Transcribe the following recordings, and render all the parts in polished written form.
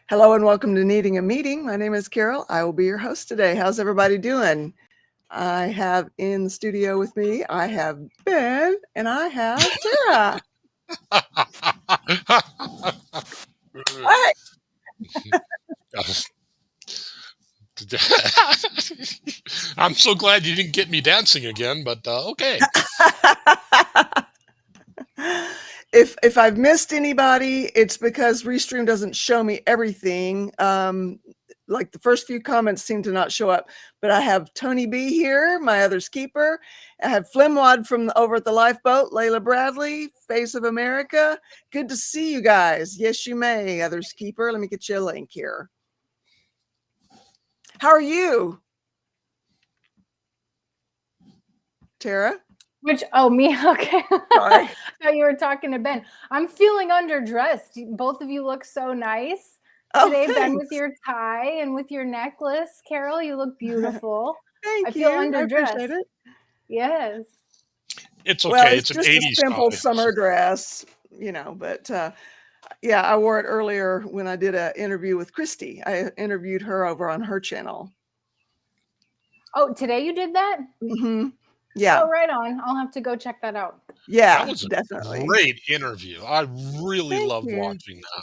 Hello and welcome to Needing a Meeting. My name is Carol. I will be your host today. How's everybody doing? I have in the studio with me, I have Ben and I have Tara. Hi. I'm so glad you didn't get me dancing again, but okay. If I've missed anybody, it's because Restream doesn't show me everything. Like the first few comments seem to not show up, but I have Tony B here, my other's keeper. I have Flimwad from over at the Lifeboat, Layla Bradley, Face of America. Good to see you guys. Yes, you may, other's keeper. Let me get you a link here. How are you, Tara? Me? Okay. Sorry. Thought you were talking to Ben. I'm feeling underdressed. Both of you look so nice today, Thanks. Ben, with your tie and with your necklace. Carol, you look beautiful. Thank I you. feel underdressed. I appreciate it. Yes. It's okay. Well, it's an just 80s a simple tie. summer dress, but yeah, I wore it earlier when I did an interview with Christy. I interviewed her over on her channel. Oh, today you did that? Mm-hmm. Yeah. Oh, right on. I'll have to go check that out. Yeah, that was a definitely. great interview. I really Thank loved you. watching that.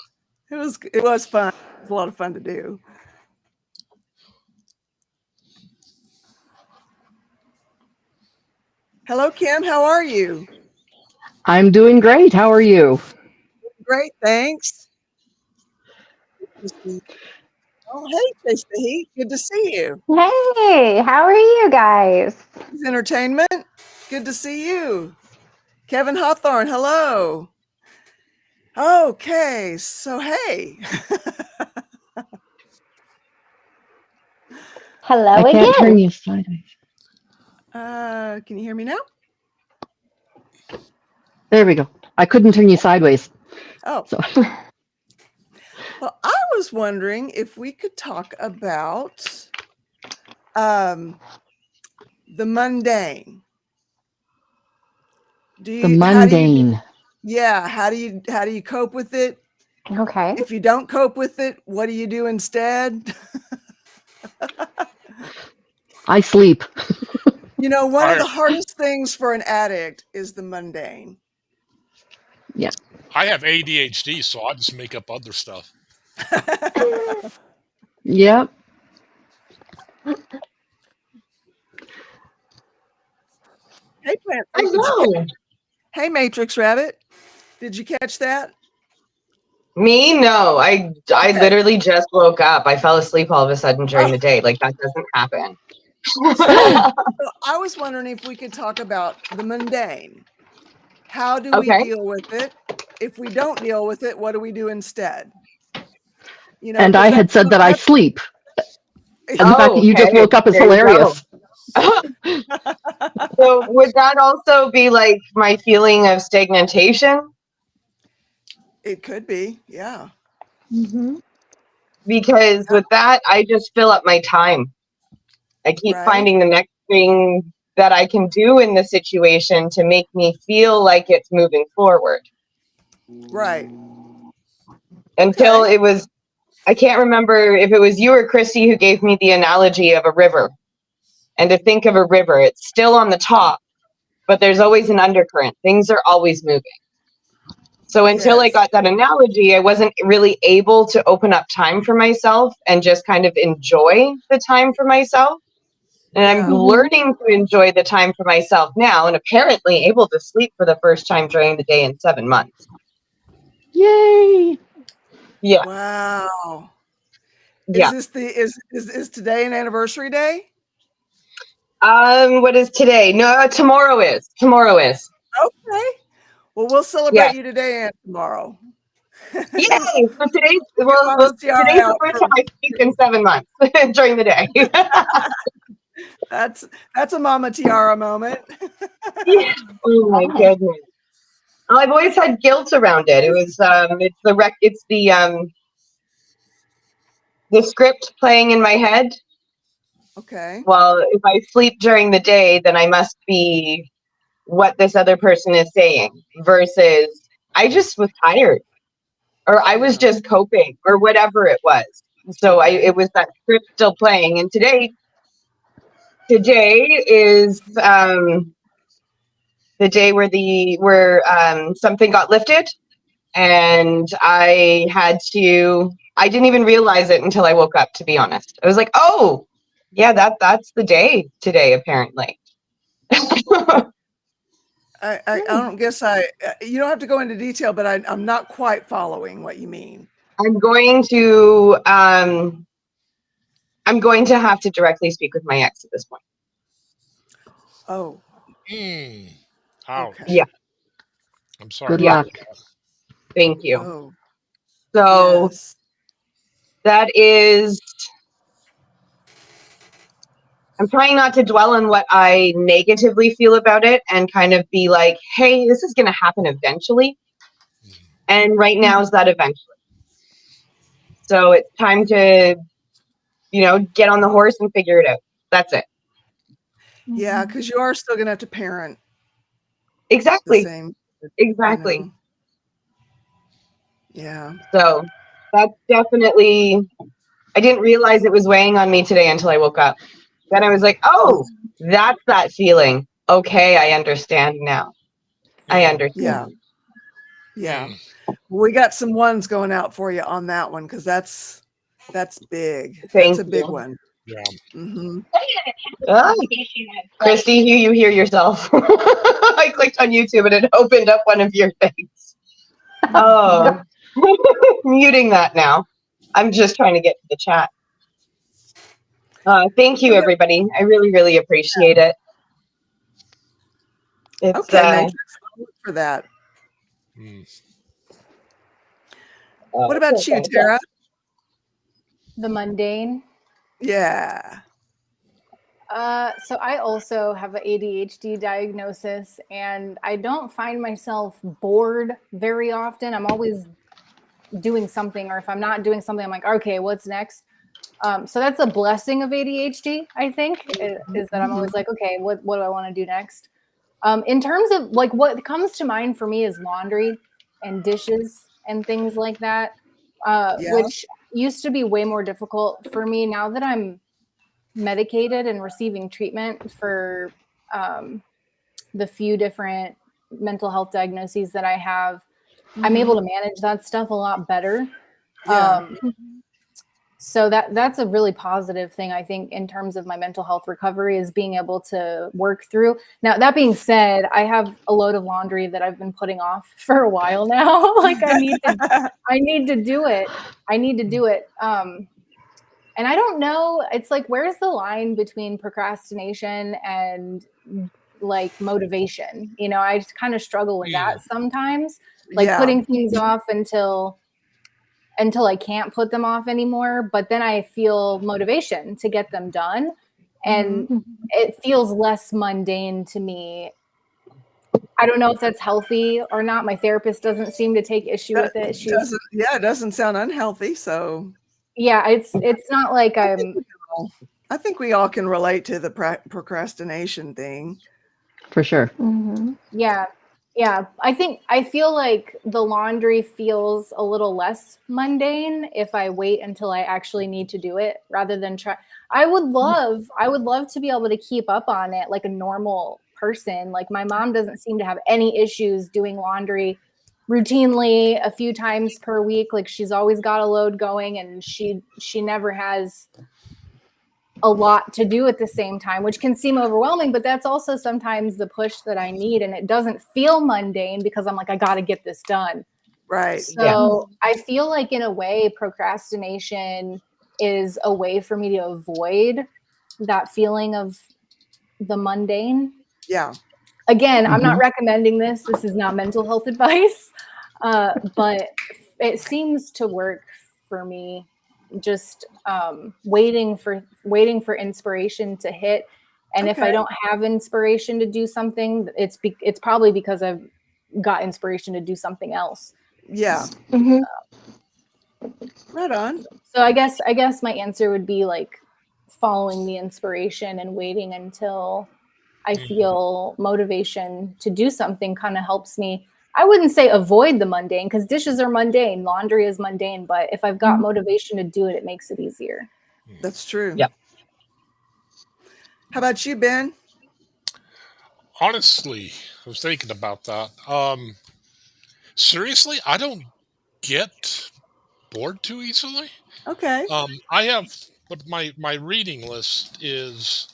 It was fun. It was a lot of fun to do. Hello, Kim. How are you? I'm doing great. How are you? Great, thanks. Oh, hey, Taste the Heat. Good to see you. Hey, how are you guys? It's Entertainment. Good to see you. Kevin Hawthorne, hello. Okay, so hey. Hello I again. can't turn you sideways. Can you hear me now? There we go. I couldn't turn you sideways. Oh. So. Well, I was wondering if we could talk about the mundane. The mundane. How do you cope with it? Okay. If you don't cope with it, what do you do instead? I sleep. One of the hardest things for an addict is the mundane. Yeah. I have ADHD, so I just make up other stuff. Yep. Hey, Plant. I know. Hey, Matrix Rabbit. Did you catch that? Me? No. I literally just woke up. I fell asleep all of a sudden during the day. Like, that doesn't happen. So I was wondering if we could talk about the mundane. How do we deal with it? If we don't deal with it, what do we do instead? And I had said that I sleep. And the fact that you just woke up is hilarious. So would that also be like my feeling of stagnation? It could be, yeah. Mm-hmm. Because with that, I just fill up my time. I keep finding the next thing that I can do in the situation to make me feel like it's moving forward. Right. Until it was, I can't remember if it was you or Christy who gave me the analogy of a river. And to think of a river, it's still on the top, but there's always an undercurrent. Things are always moving. So until I got that analogy, I wasn't really able to open up time for myself and just kind of enjoy the time for myself. And I'm learning to enjoy the time for myself now, and apparently able to sleep for the first time during the day in 7 months. Yay! Yeah. Wow. Yeah. Is today an anniversary day? What is today? No, tomorrow is. Tomorrow is. Okay. Well, we'll celebrate you today and tomorrow. Yay! So today's the first time I speak in 7 months during the day. That's a Mama Tiara moment. Yeah. Oh my goodness. I've always had guilt around it. It was it's the script playing in my head. Okay. Well, if I sleep during the day, then I must be what this other person is saying, versus I just was tired, or I was Yeah. just coping, or whatever it was. So Okay. it was that script still playing. And today is the day where something got lifted, and I didn't even realize it until I woke up, to be honest. I was like, oh yeah, that's the day today, apparently. I don't guess you don't have to go into detail, but I'm not quite following what you mean. I'm going to have to directly speak with my ex at this point. Oh, Ouch. okay. Yeah. I'm sorry. Good luck. Thank you. Oh, So yes. that is, I'm trying not to dwell on what I negatively feel about it, and kind of be like, hey, this is going to happen eventually. And right now is that eventually. So it's time to, get on the horse and figure it out. That's it. Yeah, because you are still going to have to parent the Exactly. same. Exactly. You know. Yeah. So that's definitely, I didn't realize it was weighing on me today until I woke up. Then I was like, oh, that's that feeling. Okay, I understand now. I understand. Yeah. We got some ones going out for you on that one, because that's big. Thank That's a big you. one. Yeah. Mm-hmm. Ah, Christy, you hear yourself. I clicked on YouTube and it opened up one of your things. Oh, muting that now. I'm just trying to get to the chat. Thank you, everybody. I really, really appreciate it. It's Okay, Matrix, I'll look for that. What about you, Tara? The mundane. Yeah. So I also have an ADHD diagnosis, and I don't find myself bored very often. I'm always doing something, or if I'm not doing something, I'm like, okay, what's next? So that's a blessing of ADHD, I think, is that I'm always like, okay, what do I want to do next? In terms of like what comes to mind for me is laundry and dishes and things like that, which used to be way more difficult for me. Now that I'm medicated and receiving treatment for the few different mental health diagnoses that I have, I'm able to manage that stuff a lot better. Yeah. So that's a really positive thing, I think, in terms of my mental health recovery, is being able to work through. Now, that being said, I have a load of laundry that I've been putting off for a while now. Like I need to do it. I need to do it. And I don't know, it's like, where's the line between procrastination and like motivation? I just kind of struggle with that sometimes, like putting things off until I can't put them off anymore. But then I feel motivation to get them done. And it feels less mundane to me. I don't know if that's healthy or not. My therapist doesn't seem to take issue with it. It doesn't sound unhealthy. So yeah, it's not like I think we all can relate to the procrastination thing. For sure. Yeah. I feel like the laundry feels a little less mundane if I wait until I actually need to do it, rather than try. I would love to be able to keep up on it like a normal person. Like my mom doesn't seem to have any issues doing laundry routinely a few times per week. Like she's always got a load going, and she never has a lot to do at the same time, which can seem overwhelming, but that's also sometimes the push that I need. And it doesn't feel mundane because I'm like, I got to get this done. Right. So I feel like in a way, procrastination is a way for me to avoid that feeling of the mundane. Yeah. Again, I'm not recommending this. This is not mental health advice, but it seems to work for me. Just waiting for inspiration to hit, and if I don't have inspiration to do something, it's probably because I've got inspiration to do something else. Yeah. Mhm. Right on. So I guess my answer would be like following the inspiration and waiting until I feel motivation to do something kind of helps me. I wouldn't say avoid the mundane, because dishes are mundane, laundry is mundane, but if I've got motivation to do it, it makes it easier. That's true. Yep. How about you, Ben? Honestly, I was thinking about that. Seriously, I don't get bored too easily. Okay. I have, but my reading list is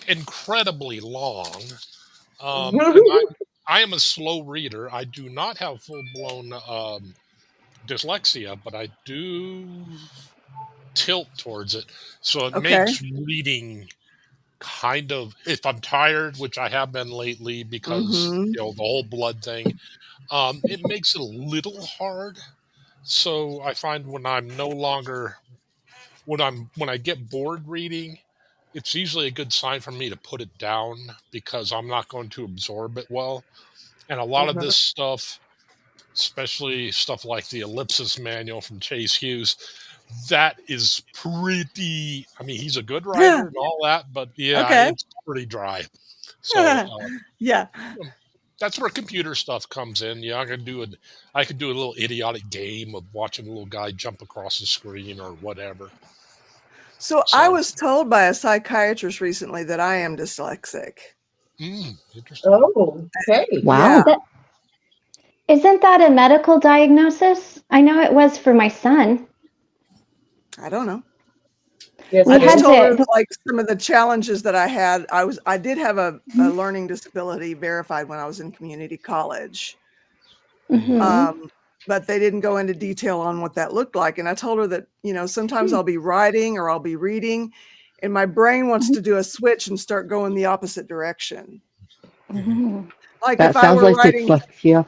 incredibly long. And I am a slow reader. I do not have full blown dyslexia, but I do tilt towards it. So it Okay. makes reading kind of, if I'm tired, which I have been lately because Mhm. the whole blood thing, it makes it a little hard. So I find when I'm no longer when I get bored reading, it's usually a good sign for me to put it down because I'm not going to absorb it well. And a lot of this stuff, especially stuff like the Ellipsis Manual from Chase Hughes, that is pretty. I mean, he's a good writer and all that, but yeah, Okay. it's pretty dry. So Yeah. that's where computer stuff comes in. Yeah, I could do a little idiotic game of watching a little guy jump across the screen or whatever. So I was told by a psychiatrist recently that I am dyslexic. Interesting. Oh, okay. Wow. Yeah. Isn't that a medical diagnosis? I know it was for my son. I don't know. Yes, We I it just had is. told her to. like some of the challenges that I had. I did have a learning disability verified when I was in community college. Mhm. But they didn't go into detail on what that looked like. And I told her that, sometimes I'll be writing or I'll be reading and my brain wants to do a switch and start going the opposite direction. Mhm. Like That if I sounds were like writing, dyslexia.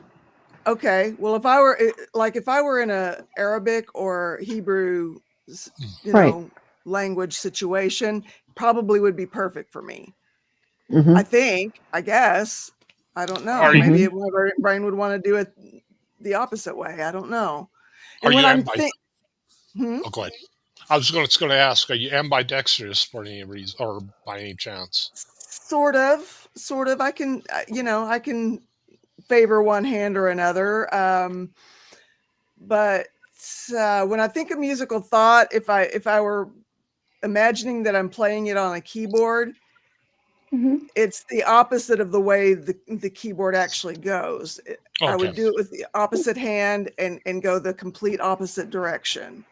okay, well, if I were in a Arabic or Hebrew, Right. language situation, probably would be perfect for me. Hmm. I guess, I don't know. Are you Maybe my brain would want to do it the opposite way. I don't know. are And when you I'm ambi? Oh, go ahead. I was going to ask, are you ambidextrous for any reason or by any chance? sort of, I can, I can favor one hand or another. But when I think of musical thought, if I were imagining that I'm playing it on a keyboard, Mhm. it's the opposite of the way the keyboard actually goes. I Okay. would do it with the opposite hand and go the complete opposite direction.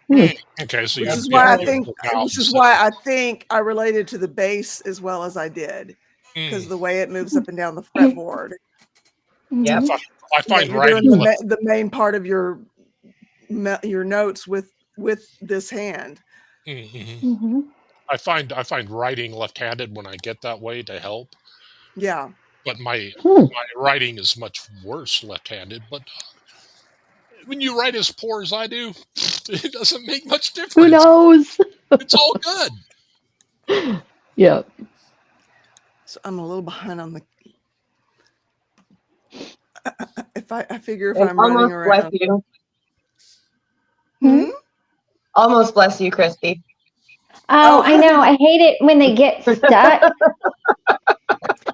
Okay, so Which you is have why I to think work out which is instead why of. I think I related to the bass as well as I did, because Mm, the way it moves up and down the fretboard. Yep. Mhm. I Yeah, find you're doing writing left. the main part of your notes with this hand. Mhm. Mhm. I find writing left-handed when I get that way to help, Yeah. but my Hmm. writing is much worse left-handed. But when you write as poor as I do, it doesn't make much Who difference. knows? It's all good. Yeah. So I'm a little behind on the if I figure if And I'm running almost bless around. you. Hmm? Almost bless you, Christy. Oh, I know. I hate it when they get stuck.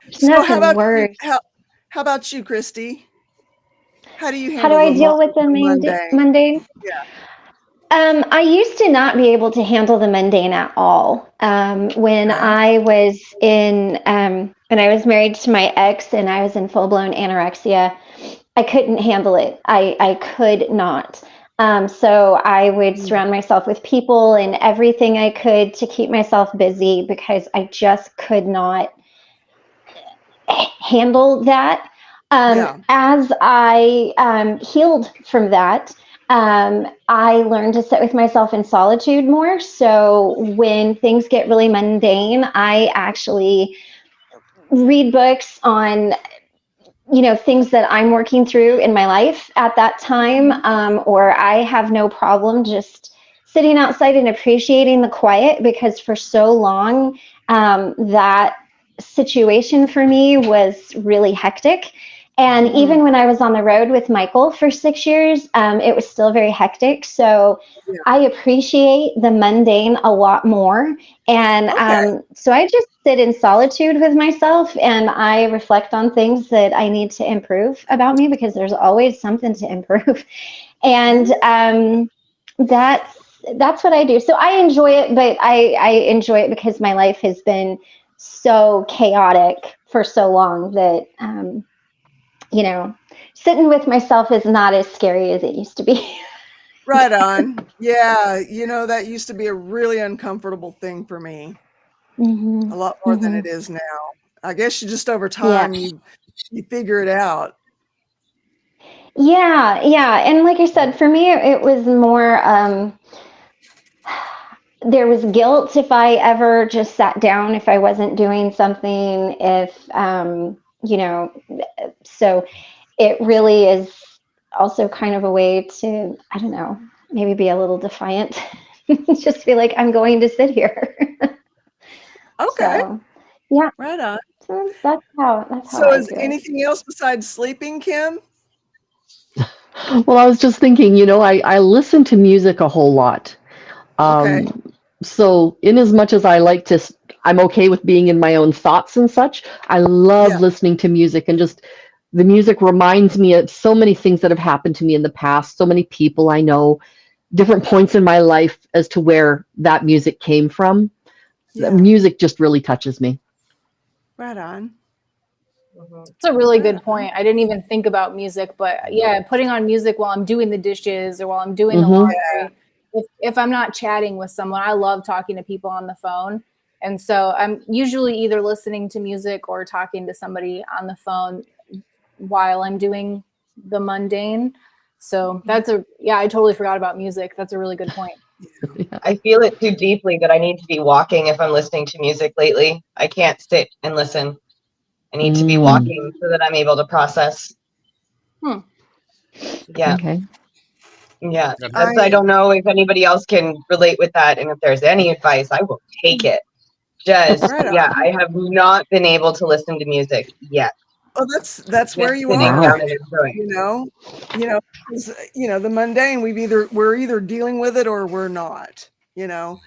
There's So how nothing about worse. how about you, Christy? How do you How do handle I deal with the mundane? mundane? Yeah. I used to not be able to handle the mundane at all. When Okay. I was when I was married to my ex and I was in full blown anorexia, I couldn't handle it. I could not. So I would surround myself with people and everything I could to keep myself busy because I just could not handle that. Yeah. As I healed from that, I learned to sit with myself in solitude more. So when things get really mundane, I actually read books on things that I'm working through in my life at that time, or I have no problem just sitting outside and appreciating the quiet, because for so long that situation for me was really hectic, And even when I was on the road with Michael for 6 years, it was still very hectic. So I appreciate the mundane a lot more. And so I just sit in solitude with myself and I reflect on things that I need to improve about me, because there's always something to improve. And that's what I do. So I enjoy it, but I enjoy it because my life has been so chaotic for so long that, you know, sitting with myself is not as scary as it used to be. Right on. Yeah. That used to be a really uncomfortable thing for me. A lot more than it is now. I guess you just over time, you figure it out. Yeah. And like I said, for me, it was more, there was guilt if I ever just sat down, if I wasn't doing something, so it really is also kind of a way to, I don't know, maybe be a little defiant. Just feel like I'm going to sit here. Okay. So, yeah. Right on. So that's how So I is do it. anything else besides sleeping, Kim? Well, I was just thinking, I listen to music a whole lot. Okay. So in as much as I'm okay with being in my own thoughts and such, I love listening to music, and just the music reminds me of so many things that have happened to me in the past, so many people I know, different points in my life as to where that music came from. The music just really touches me. Right on. It's a really good point. I didn't even think about music, but yeah, putting on music while I'm doing the dishes or while I'm doing the laundry. If I'm not chatting with someone, I love talking to people on the phone. And so I'm usually either listening to music or talking to somebody on the phone while I'm doing the mundane. So I totally forgot about music. That's a really good point. I feel it too deeply that I need to be walking if I'm listening to music lately. I can't sit and listen. I need to be walking so that I'm able to process. Yeah. Okay. Yeah. I don't know if anybody else can relate with that. And if there's any advice, I will take it. I have not been able to listen to music yet. Oh, that's where you are. Down and enjoying. The mundane, we're either dealing with it or we're not, and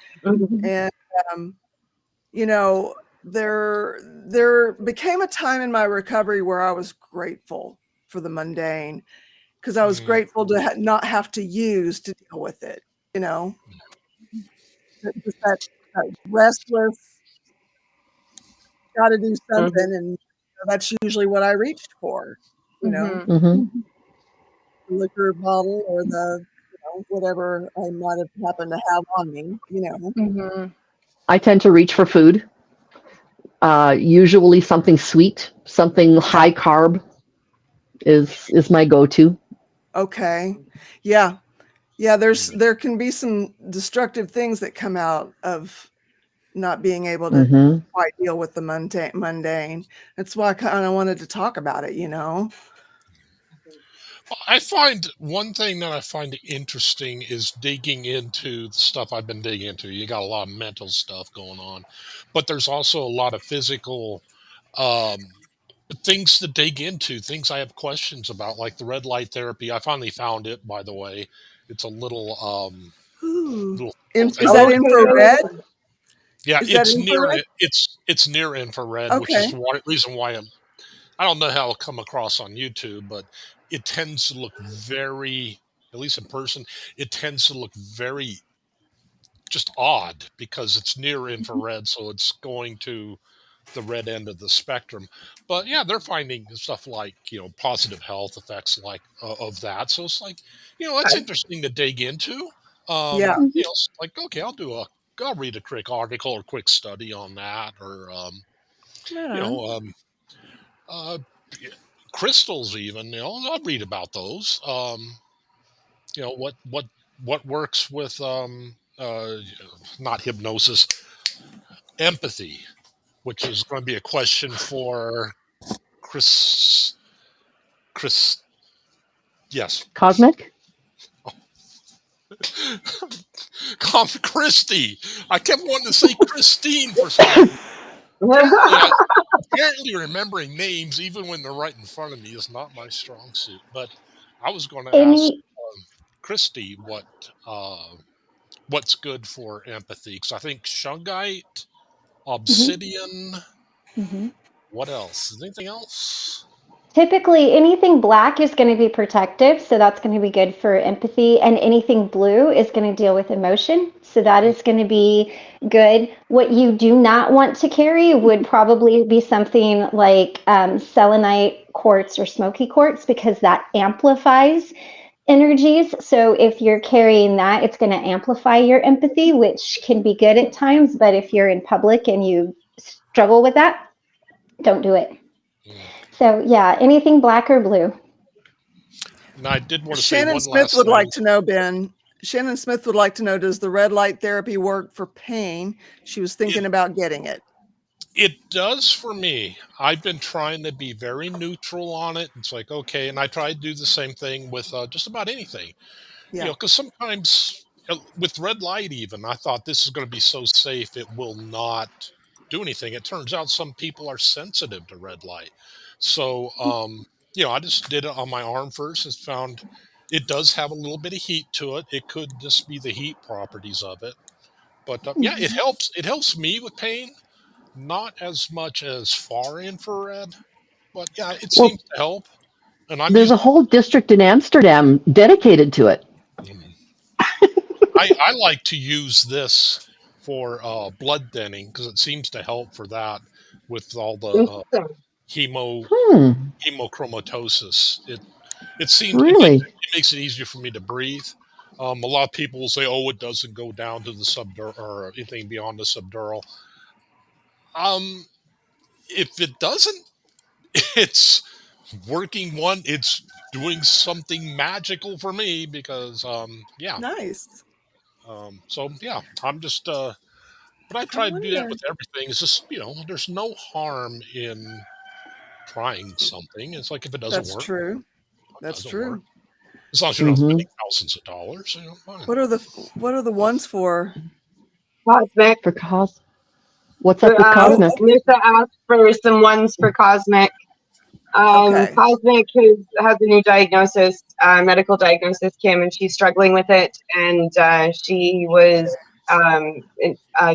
there became a time in my recovery where I was grateful for the mundane, because I was grateful to not have to use to deal with it, that restless, got to do something, and that's usually what I reached for, the liquor bottle or the whatever I might have happened to have on me, I tend to reach for food. Usually something sweet, something high carb is my go-to. Okay. Yeah. There can be some destructive things that come out of not being able to quite deal with the mundane. That's why I kind of wanted to talk about it, I find one thing that I find interesting is digging into the stuff I've been digging into. You got a lot of mental stuff going on, but there's also a lot of physical things to dig into, things I have questions about, like the red light therapy. I finally found it, by the way. It's a little is that infrared? Yeah, Is that infrared? it's near infrared, which is one reason why I don't know how it'll come across on YouTube, but it tends to look very, at least in person, it tends to look very just odd because it's near infrared, so it's going to the red end of the spectrum. But yeah, they're finding stuff like, positive health effects like of that. So it's like, that's interesting to dig into. It's like, okay, I'll read a quick article or quick study on that, or crystals even, I'll read about those. What works with not hypnosis, empathy, which is going to be a question for Chris, yes. Cosmic? Christy. I kept wanting to say Christine for some reason. apparently remembering names, even when they're right in front of me, is not my strong suit. But I was going to ask Any Christy what's good for empathy, because I think shungite, mhm, obsidian. mhm. What else? Is anything else? Typically, anything black is going to be protective, so that's going to be good for empathy. And anything blue is going to deal with emotion, so that is going to be good. What you do not want to carry would probably be something like selenite quartz or smoky quartz, because that amplifies energies. So if you're carrying that, it's going to amplify your empathy, which can be good at times. But if you're in public and you struggle with that, don't do it. Mm. So yeah, anything black or blue. And I did want to say Shannon one Smith last would like thing. to know, Ben. Shannon Smith would like to know, does the red light therapy work for pain? She was thinking about getting it. It does for me. I've been trying to be very neutral on it. It's like, okay, and I try to do the same thing with just about anything. Yeah. Because sometimes with red light, even I thought this is going to be so safe it will not do anything. It turns out some people are sensitive to red light. So, I just did it on my arm first and found it does have a little bit of heat to it. It could just be the heat properties of it. But yeah, it helps. It helps me with pain, not as much as far infrared, but yeah, it Well, seems to help. And I'm there's a using. whole district in Amsterdam dedicated to it. I like to use this for blood thinning because it seems to help for that with all the Interesting. Hmm. hemochromatosis. It seems Really? it makes it easier for me to breathe. A lot of people will say, "Oh, it doesn't go down to the subdural or anything beyond the subdural." Um, if it doesn't, it's working one. It's doing something magical for me because yeah. Nice. So yeah, I'm just but I I try to do that wonder. with everything. It's just, there's no harm in trying something. It's like if it doesn't That's work, true. it That's doesn't work. true. As long as you're not Mm-hmm. spending thousands of dollars, fine. What are the ones for? Cosmic. For cos, what's up with Oh, Cosmic? Nissa asked for some ones for Cosmic. okay. Cosmic has a new diagnosis, medical diagnosis, Kim, and she's struggling with it. And she was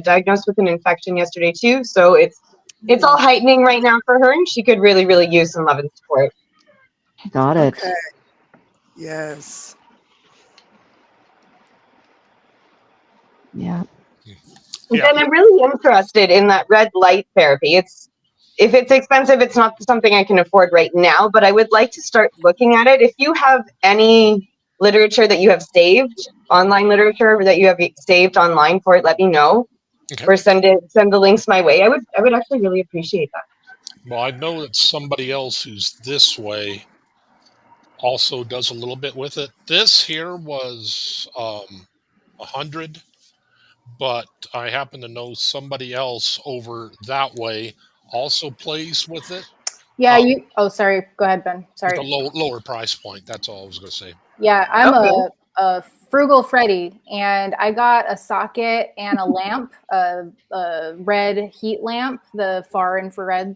diagnosed with an infection yesterday too. So it's all heightening right now for her, and she could really, really use some love and support. Got Okay. it. Yes. Yeah. And Yeah, then I'm really interested in that red light therapy. If it's expensive, it's not something I can afford right now, but I would like to start looking at it. If you have any literature that you have saved, online literature that you have saved online for it, let me know. okay. Or send the links my way. I would actually really appreciate that. Well, I know that somebody else who's this way also does a little bit with it. This here was 100, but I happen to know somebody else over that way also plays with it. Yeah, Um, oh, sorry. Go ahead, Ben. with a Sorry. lower price point. That's all I was going to say. Yeah, I'm Okay. a frugal Freddy, and I got a socket and a lamp, a red heat lamp, the far infrared,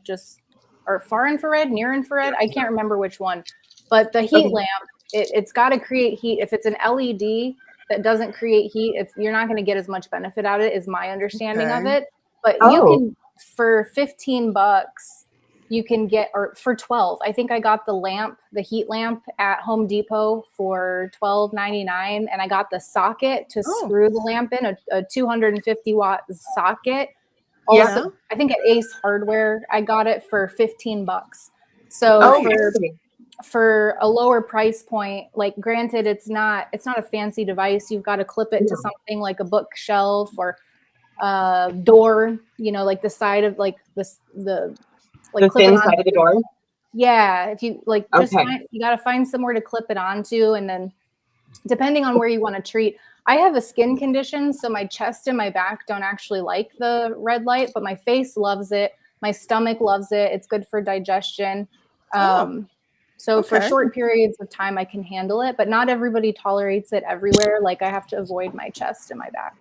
near infrared. I can't remember which one, but the heat Okay. lamp, it's got to create heat. If it's an LED that doesn't create heat, you're not going to get as much benefit out of it, is my understanding of Okay. it. But you Oh. can, for $15, you can get, or for 12, I think I got the heat lamp at Home Depot for $12.99, and I got the socket to screw the lamp in, a 250 watt socket. Also, Yeah. I think at Ace Hardware, I got it for $15. So Nice. for a lower price point, like granted, it's not a fancy device. You've got to clip it to something like a bookshelf or door, like the side of like the The clip it thin on. side of the door. Yeah, if you just Okay. you got to find somewhere to clip it onto, and then depending on where you want to treat. I have a skin condition, so my chest and my back don't actually like the red light, but my face loves it. My stomach loves it. It's good for digestion. So for okay. short periods of time, I can handle it, but not everybody tolerates it everywhere. Like I have to avoid my chest and my back.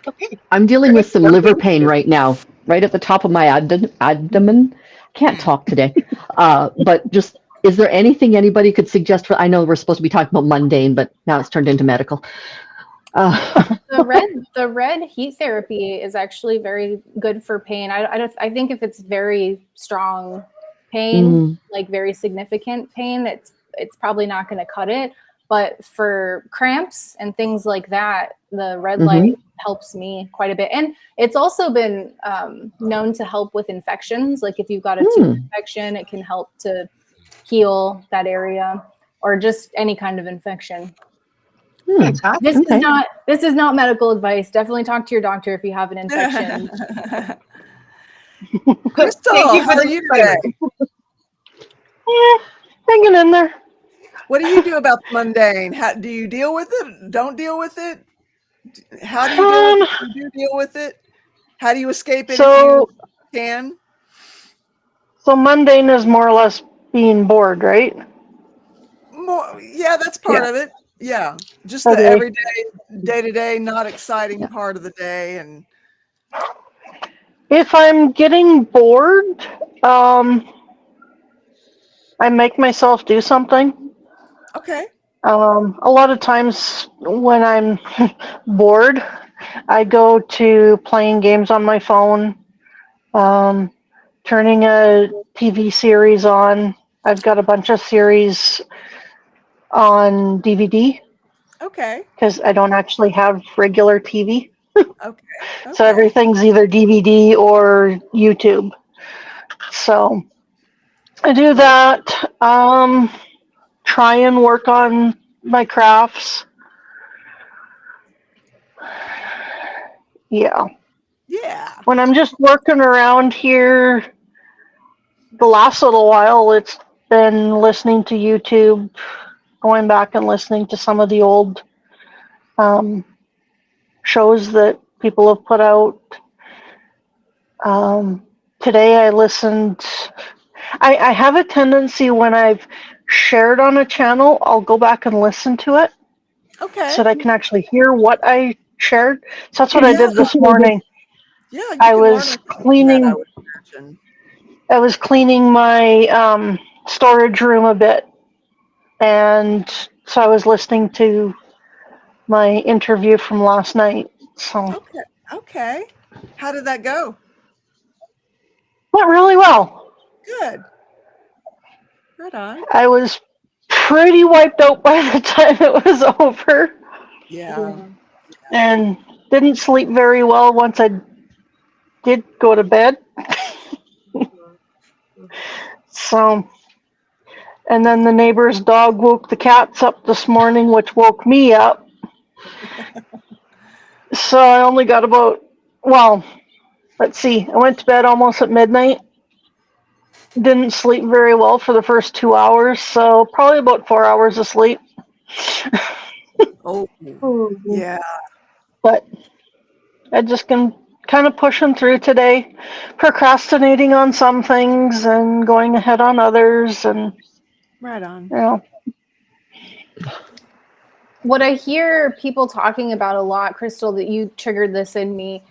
Okay. I'm dealing with some liver pain right now, right at the top of my abdomen. Can't talk today. But just, is there anything anybody could suggest for, I know we're supposed to be talking about mundane, but now it's turned into medical. The red heat therapy is actually very good for pain. I think if it's very strong pain, like very significant pain, it's probably not going to cut it. But for cramps and things like that, the red light helps me quite a bit. And it's also been known to help with infections. Like if you've got a tooth infection, it can help to heal that area, or just any kind of infection. This is not medical advice. Definitely talk to your doctor if you have an infection. Crystal, Thank you for how the are you today? Hanging in there. What do you do about the mundane? How do you deal with it? Don't deal with it? How do you deal with it? Do you deal with it? How do you escape it if you can? So mundane is more or less being bored, right? Yeah, that's part of it. Yeah, just the Okay. everyday, day-to-day, not exciting part of the day. And If I'm getting bored, I make myself do something. okay. A lot of times when I'm bored, I go to playing games on my phone, turning a TV series on. I've got a bunch of series on DVD Okay. because I don't actually have regular TV. Okay. So everything's either DVD or YouTube. So I do that. Try and work on my crafts. Yeah. Yeah. When I'm just working around here, the last little while, it's been listening to YouTube, going back and listening to some of the old shows that people have put out. Today I listened. I have a tendency when I've shared on a channel, I'll go back and listen to it. Okay. So that I can actually hear what I shared. So that's what I did this morning. Yeah, you I can was learn cleaning. that, I would imagine. I was cleaning my storage room a bit, and so I was listening to my interview from last night. So Okay. How did that go? went really well. Good. Right on. I was pretty wiped out by the time it was over, Yeah. and didn't sleep very well once I did go to bed. So, and then the neighbor's dog woke the cats up this morning, which woke me up. So I only got about, well, let's see, I went to bed almost at midnight. Didn't sleep very well for the first 2 hours, so probably about 4 hours of sleep. Oh, yeah. But I just can kind of pushing through today, procrastinating on some things and going ahead on others, and Right on. you know. What I hear people talking about a lot, Crystal, that you triggered this in me,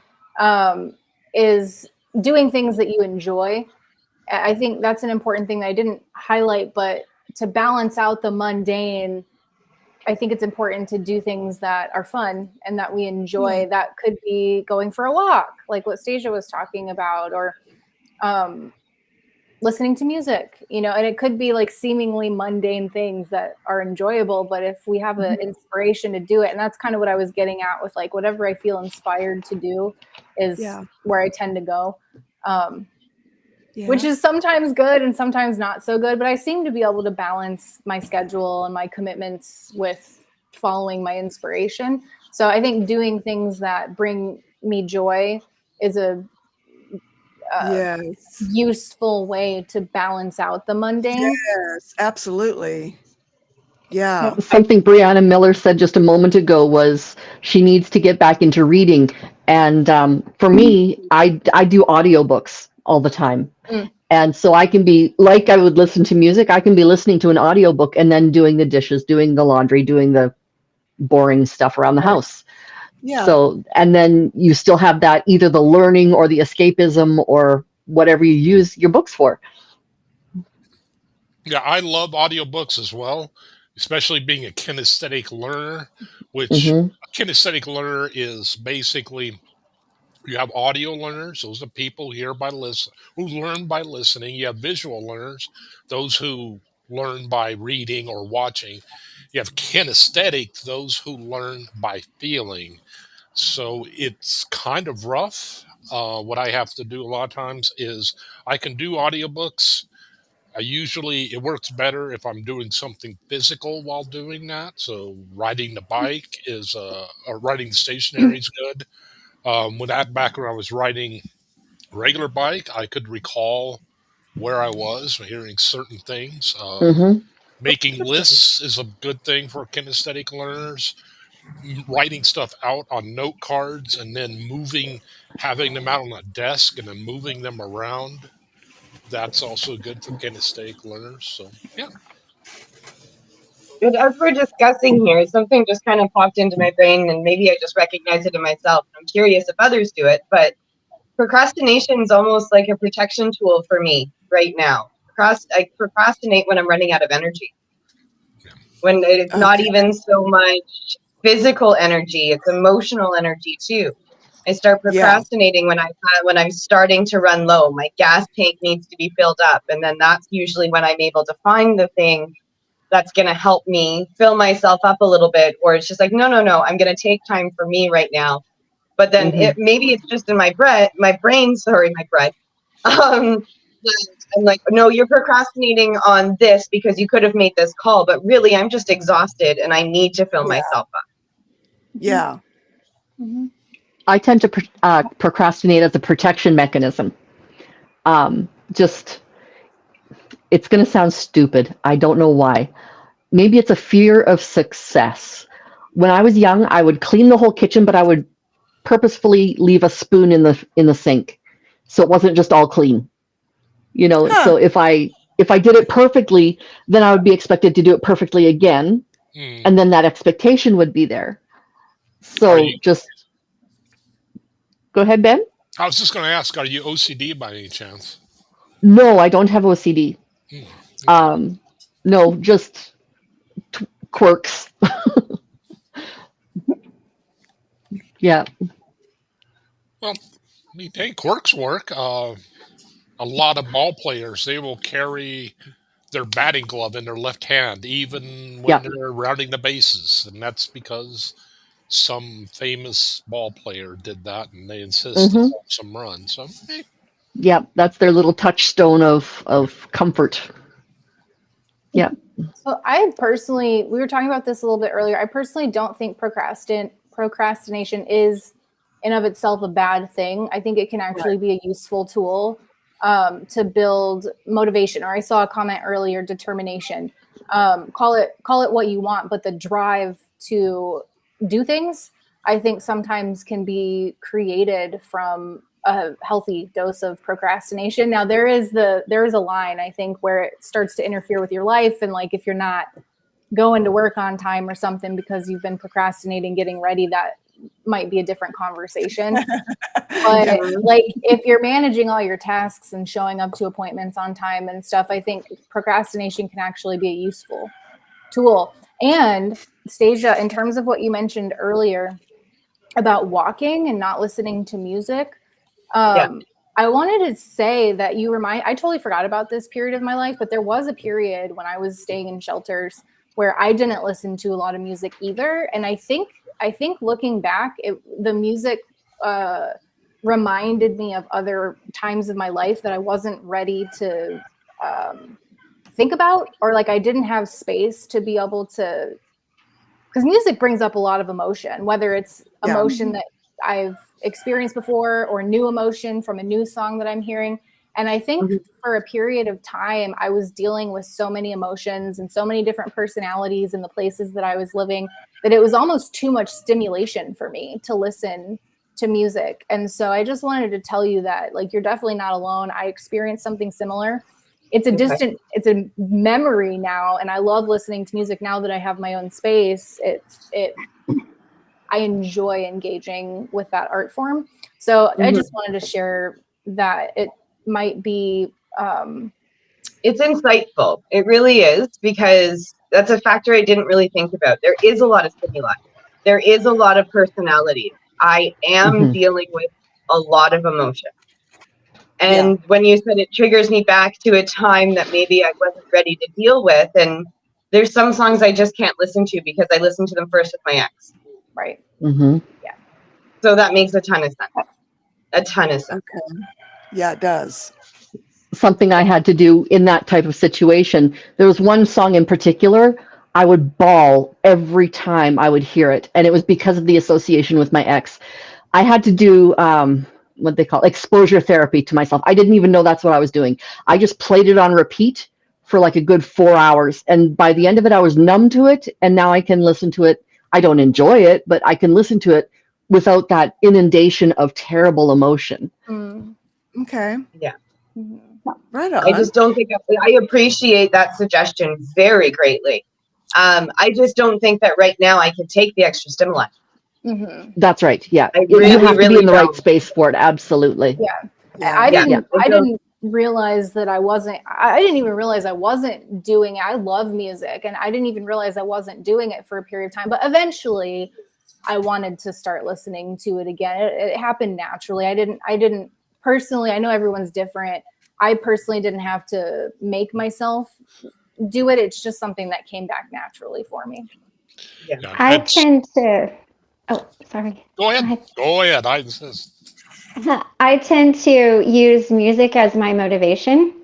is doing things that you enjoy. I think that's an important thing that I didn't highlight, but to balance out the mundane, I think it's important to do things that are fun and that we enjoy. Yeah. That could be going for a walk, like what Stasia was talking about, or listening to music, and it could be like seemingly mundane things that are enjoyable, but if we have an inspiration to do it, and that's kind of what I was getting at with like whatever I feel inspired to do is where I tend to go. Which is sometimes good and sometimes not so good, but I seem to be able to balance my schedule and my commitments with following my inspiration. So I think doing things that bring me joy is a useful way to balance out the mundane. Yes, absolutely. Yeah. Something Brianna Miller said just a moment ago was she needs to get back into reading. And for me, I do audiobooks all the time. And so I can be, like I would listen to music, I can be listening to an audiobook and then doing the dishes, doing the laundry, doing the boring stuff around the house. Yeah. So, and then you still have that, either the learning or the escapism or whatever you use your books for. Yeah, I love audiobooks as well, especially being a kinesthetic learner, which Mm-hmm. a kinesthetic learner is basically you have audio learners, those are people who learn by listening. You have visual learners, those who learn by reading or watching. You have kinesthetic, those who learn by feeling. So it's kind of rough. What I have to do a lot of times is I can do audiobooks. It works better if I'm doing something physical while doing that. So riding the bike or riding stationary is good. With that back when I was riding regular bike, I could recall where I was, hearing certain things. Mm-hmm. Making lists is a good thing for kinesthetic learners. Writing stuff out on note cards and then having them out on a desk and then moving them around. That's also good for kinesthetic learners. So, yeah. And as we're discussing here, something just kind of popped into my brain, and maybe I just recognize it in myself. I'm curious if others do it, but procrastination is almost like a protection tool for me right now. I procrastinate when I'm running out of energy. When it's not Okay. even so much physical energy, it's emotional energy too. I start Yeah. procrastinating when I'm starting to run low. My gas tank needs to be filled up, and then that's usually when I'm able to find the thing that's going to help me fill myself up a little bit. Or it's just like, no, I'm going to take time for me right now. But then Mm-hmm. maybe it's just in my brain. Sorry, my bread. I'm like, no, you're procrastinating on this because you could have made this call, but really I'm just exhausted and I need to fill Yeah. myself up. Yeah. Mm-hmm. I tend to procrastinate as a protection mechanism. Just, it's going to sound stupid. I don't know why. Maybe it's a fear of success. When I was young, I would clean the whole kitchen, but I would purposefully leave a spoon in the sink, so it wasn't just all clean. Huh. So if I did it perfectly, then I would be expected to do it perfectly again, and then that expectation would be there. So just go ahead, Ben. I was just going to ask, are you OCD by any chance? No, I don't have OCD. Okay. No, just quirks. Yeah. Well, I mean, hey, quirks work. A lot of ball players, they will carry their batting glove in their left hand, even when Yeah. they're rounding the bases. And that's because some famous ball player did that and they insist Mm-hmm. on some run. So, hey. Yeah, that's their little touchstone of comfort. Yeah. So we were talking about this a little bit earlier. I personally don't think procrastination is in of itself a bad thing. I think it can actually be a useful tool to build motivation. Or I saw a comment earlier, determination. Call it what you want, but the drive to do things, I think sometimes can be created from a healthy dose of procrastination. Now there is a line, I think, where it starts to interfere with your life. And like, if you're not going to work on time or something because you've been procrastinating getting ready, that might be a different conversation. But like, if you're managing all your tasks and showing up to appointments on time and stuff, I think procrastination can actually be a useful tool. And Stasia, in terms of what you mentioned earlier about walking and not listening to music, I wanted to say that I totally forgot about this period of my life, but there was a period when I was staying in shelters where I didn't listen to a lot of music either. And I think looking back, the music reminded me of other times of my life that I wasn't ready to think about, or like I didn't have space to be able to, because music brings up a lot of emotion, whether it's emotion that I've experienced before or new emotion from a new song that I'm hearing. And I think for a period of time, I was dealing with so many emotions and so many different personalities in the places that I was living that it was almost too much stimulation for me to listen to music. And so I just wanted to tell you that, like, you're definitely not alone. I experienced something similar. It's a memory now. And I love listening to music now that I have my own space. I enjoy engaging with that art form. So I just wanted to share that it might be. It's insightful. It really is, because that's a factor I didn't really think about. There is a lot of stimuli. There is a lot of personality. I am dealing with a lot of emotion. And when you said it triggers me back to a time that maybe I wasn't ready to deal with, and there's some songs I just can't listen to because I listened to them first with my ex. Right. Yeah. So that makes a ton of sense. A ton of sense. Okay. Yeah, it does. Something I had to do in that type of situation. There was one song in particular, I would bawl every time I would hear it. And it was because of the association with my ex. I had to do what they call exposure therapy to myself. I didn't even know that's what I was doing. I just played it on repeat for like a good 4 hours. And by the end of it, I was numb to it. And now I can listen to it. I don't enjoy it, but I can listen to it without that inundation of terrible emotion. Okay. Yeah. Right on. I just don't think I appreciate that suggestion very greatly. I just don't think that right now I can take the extra stimuli. That's right. Yeah. I You really, have to be really in the right don't. space for it. Absolutely. Yeah. I didn't realize that I didn't even realize I wasn't doing it. I love music, and I didn't even realize I wasn't doing it for a period of time. But eventually I wanted to start listening to it again. It happened naturally. I didn't personally, I know everyone's different. I personally didn't have to make myself do it. It's just something that came back naturally for me. Yeah. I tend to, oh, sorry. Go ahead. Go ahead. I insist. I tend to use music as my motivation.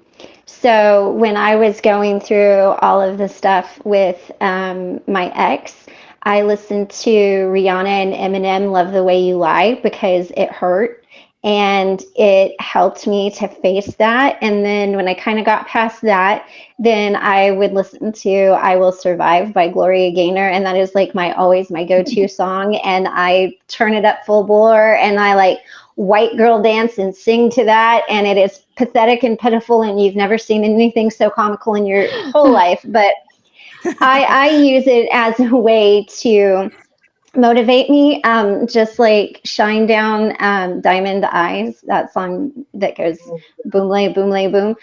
So when I was going through all of the stuff with my ex, I listened to Rihanna and Eminem, Love the Way You Lie, because it hurt. And it helped me to face that. And then when I kind of got past that, then I would listen to I Will Survive by Gloria Gaynor. And that is like always my go-to song. And I turn it up full bore, and I like white girl dance and sing to that. And it is pathetic and pitiful, and you've never seen anything so comical in your whole life. But I use it as a way to motivate me, just like Shine Down, Diamond Eyes, that song that goes boom lay boom.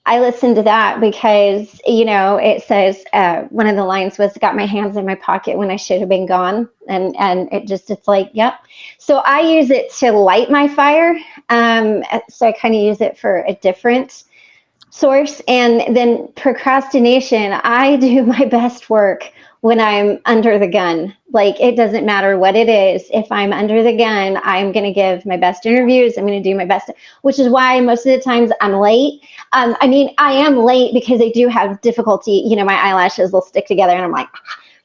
I listen to that because, it says, one of the lines was, got my hands in my pocket when I should have been gone. And it's like, yep. So I use it to light my fire. So I kind of use it for a different source. And then procrastination, I do my best work when I'm under the gun. Like, it doesn't matter what it is. If I'm under the gun, I'm going to give my best interviews. I'm going to do my best, which is why most of the times I'm late. I am late because I do have difficulty, my eyelashes will stick together and I'm like,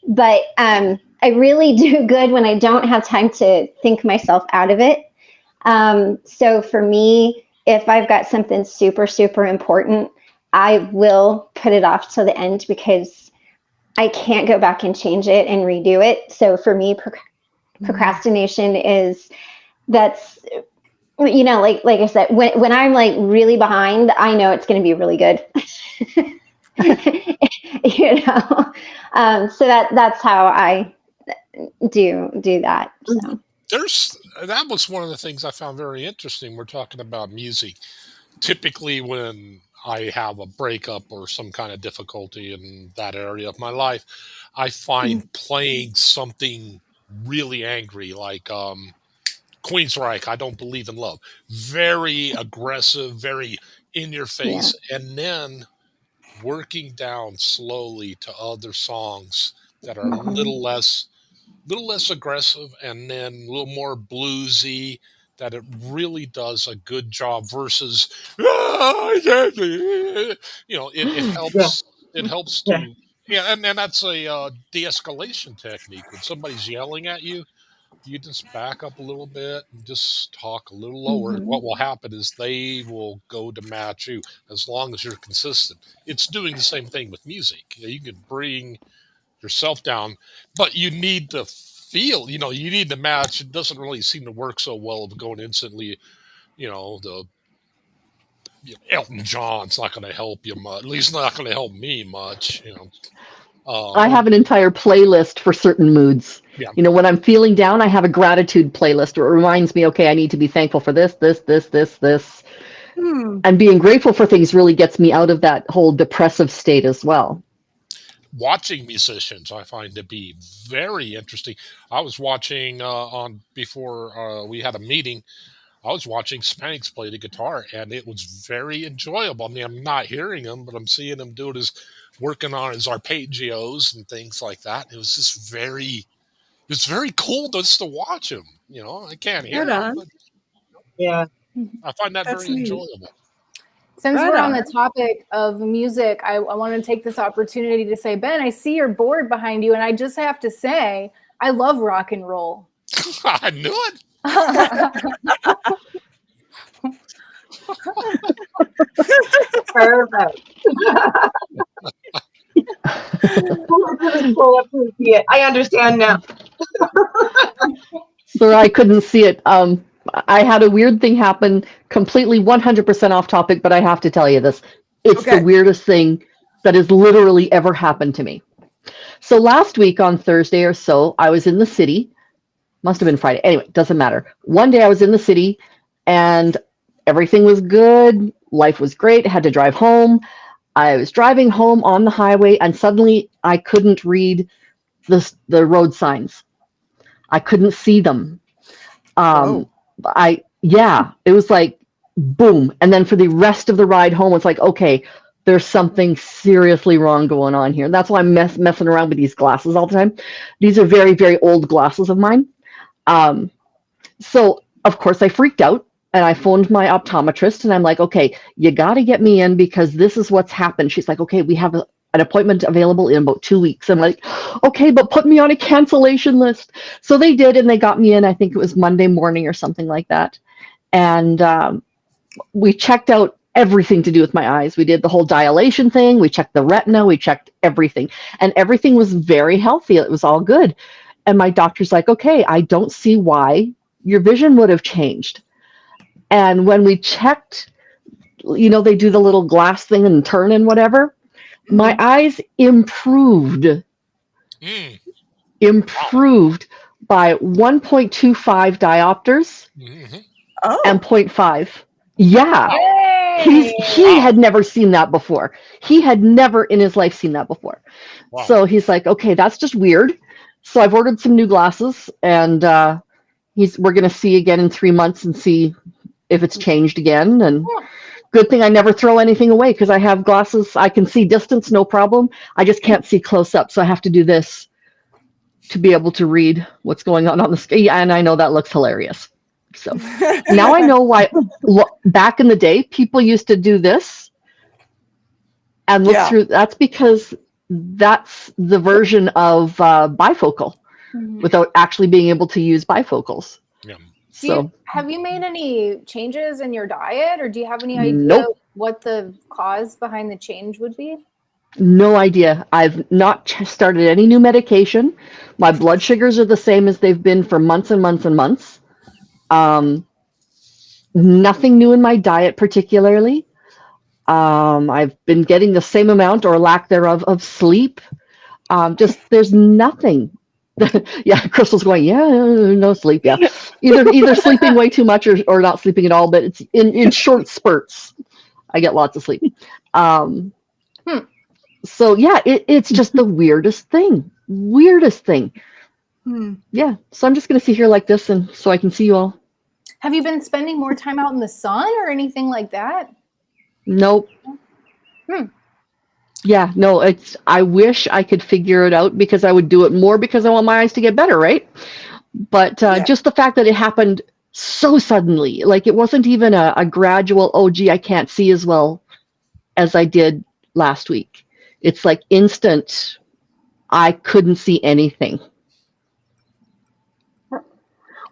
but I really do good when I don't have time to think myself out of it. So for me, if I've got something super, super important, I will put it off till the end because I can't go back and change it and redo it. So for me, procrastination is, that's, like I said, when I'm like really behind, I know it's going to be really good. So that's how I do that. So. That was one of the things I found very interesting. We're talking about music. Typically, when I have a breakup or some kind of difficulty in that area of my life, I find playing something really angry, like Queensryche, I Don't Believe in Love. Very aggressive, very in your face, and then working down slowly to other songs that are a little less aggressive, and then a little more bluesy, that it really does a good job versus it helps to and that's a de-escalation technique. When somebody's yelling at you, you just back up a little bit and just talk a little lower. And what will happen is they will go to match you as long as you're consistent. It's doing the same thing with music. You can bring yourself down, but you need to feel, you need to match. It doesn't really seem to work so well of going instantly, Elton John's not going to help you much. At least not going to help me much, I have an entire playlist for certain moods. Yeah. You know, when I'm feeling down, I have a gratitude playlist where it reminds me, okay, I need to be thankful for this, this, this, this, this. And being grateful for things really gets me out of that whole depressive state as well. Watching musicians, I find to be very interesting. I was watching on before we had a meeting. I was watching Spanx play the guitar, and it was very enjoyable. I mean, I'm not hearing him, but I'm seeing him do his working on his arpeggios and things like that. It was just it's very cool just to watch him. You know, I can't hear Right him, on. but Yeah. I find that That's very neat. enjoyable. Since Right we're on on. the topic of music, I want to take this opportunity to say, Ben, I see your board behind you, and I just have to say, I love rock and roll. I knew it. Perfect. I understand now. So I couldn't see it. I had a weird thing happen, completely 100% off topic, but I have to tell you this. It's the Okay. weirdest thing that has literally ever happened to me. So last week on Thursday or so, I was in the city. Must have been Friday. Anyway, doesn't matter. One day I was in the city and everything was good. Life was great. I had to drive home. I was driving home on the highway and suddenly I couldn't read the road signs. I couldn't see them. It was like boom. And then for the rest of the ride home, it's like, okay, there's something seriously wrong going on here. And that's why I'm messing around with these glasses all the time. These are very, very old glasses of mine. So of course I freaked out and I phoned my optometrist and I'm like, okay, you got to get me in because this is what's happened. She's like, okay, we have an appointment available in about 2 weeks. I'm like, okay, but put me on a cancellation list. So they did, and they got me in. I think it was Monday morning or something like that. And we checked out everything to do with my eyes. We did the whole dilation thing. We checked the retina. We checked everything. And everything was very healthy. It was all good. And my doctor's like, okay, I don't see why your vision would have changed. And when we checked, you know, they do the little glass thing and turn and whatever. My eyes improved by 1.25 diopters and 0.5. Yeah. Yay! He had never seen that before. He had never in his life seen that before. Wow. So he's like, okay, that's just weird. So I've ordered some new glasses and we're going to see again in 3 months and see if it's changed again. And good thing I never throw anything away because I have glasses. I can see distance, no problem. I just can't see close up. So I have to do this to be able to read what's going on the screen. And I know that looks hilarious. So now I know why back in the day, people used to do this and look through. That's because that's the version of bifocal without actually being able to use bifocals. Yeah. Have you made any changes in your diet, or do you have any idea what the cause behind the change would be? No idea. I've not started any new medication. My blood sugars are the same as they've been for months and months and months. Nothing new in my diet particularly. I've been getting the same amount or lack thereof of sleep. There's nothing. Yeah, Crystal's going, yeah, no sleep. Yeah, either sleeping way too much or not sleeping at all, but it's in short spurts. I get lots of sleep. So yeah, it's just the weirdest thing. Yeah, so I'm just going to sit here like this and so I can see you all. Have you been spending more time out in the sun or anything like that? Nope. Yeah, no, I wish I could figure it out because I would do it more because I want my eyes to get better, right? But just the fact that it happened so suddenly, like it wasn't even a gradual, oh, gee, I can't see as well as I did last week. It's like instant, I couldn't see anything.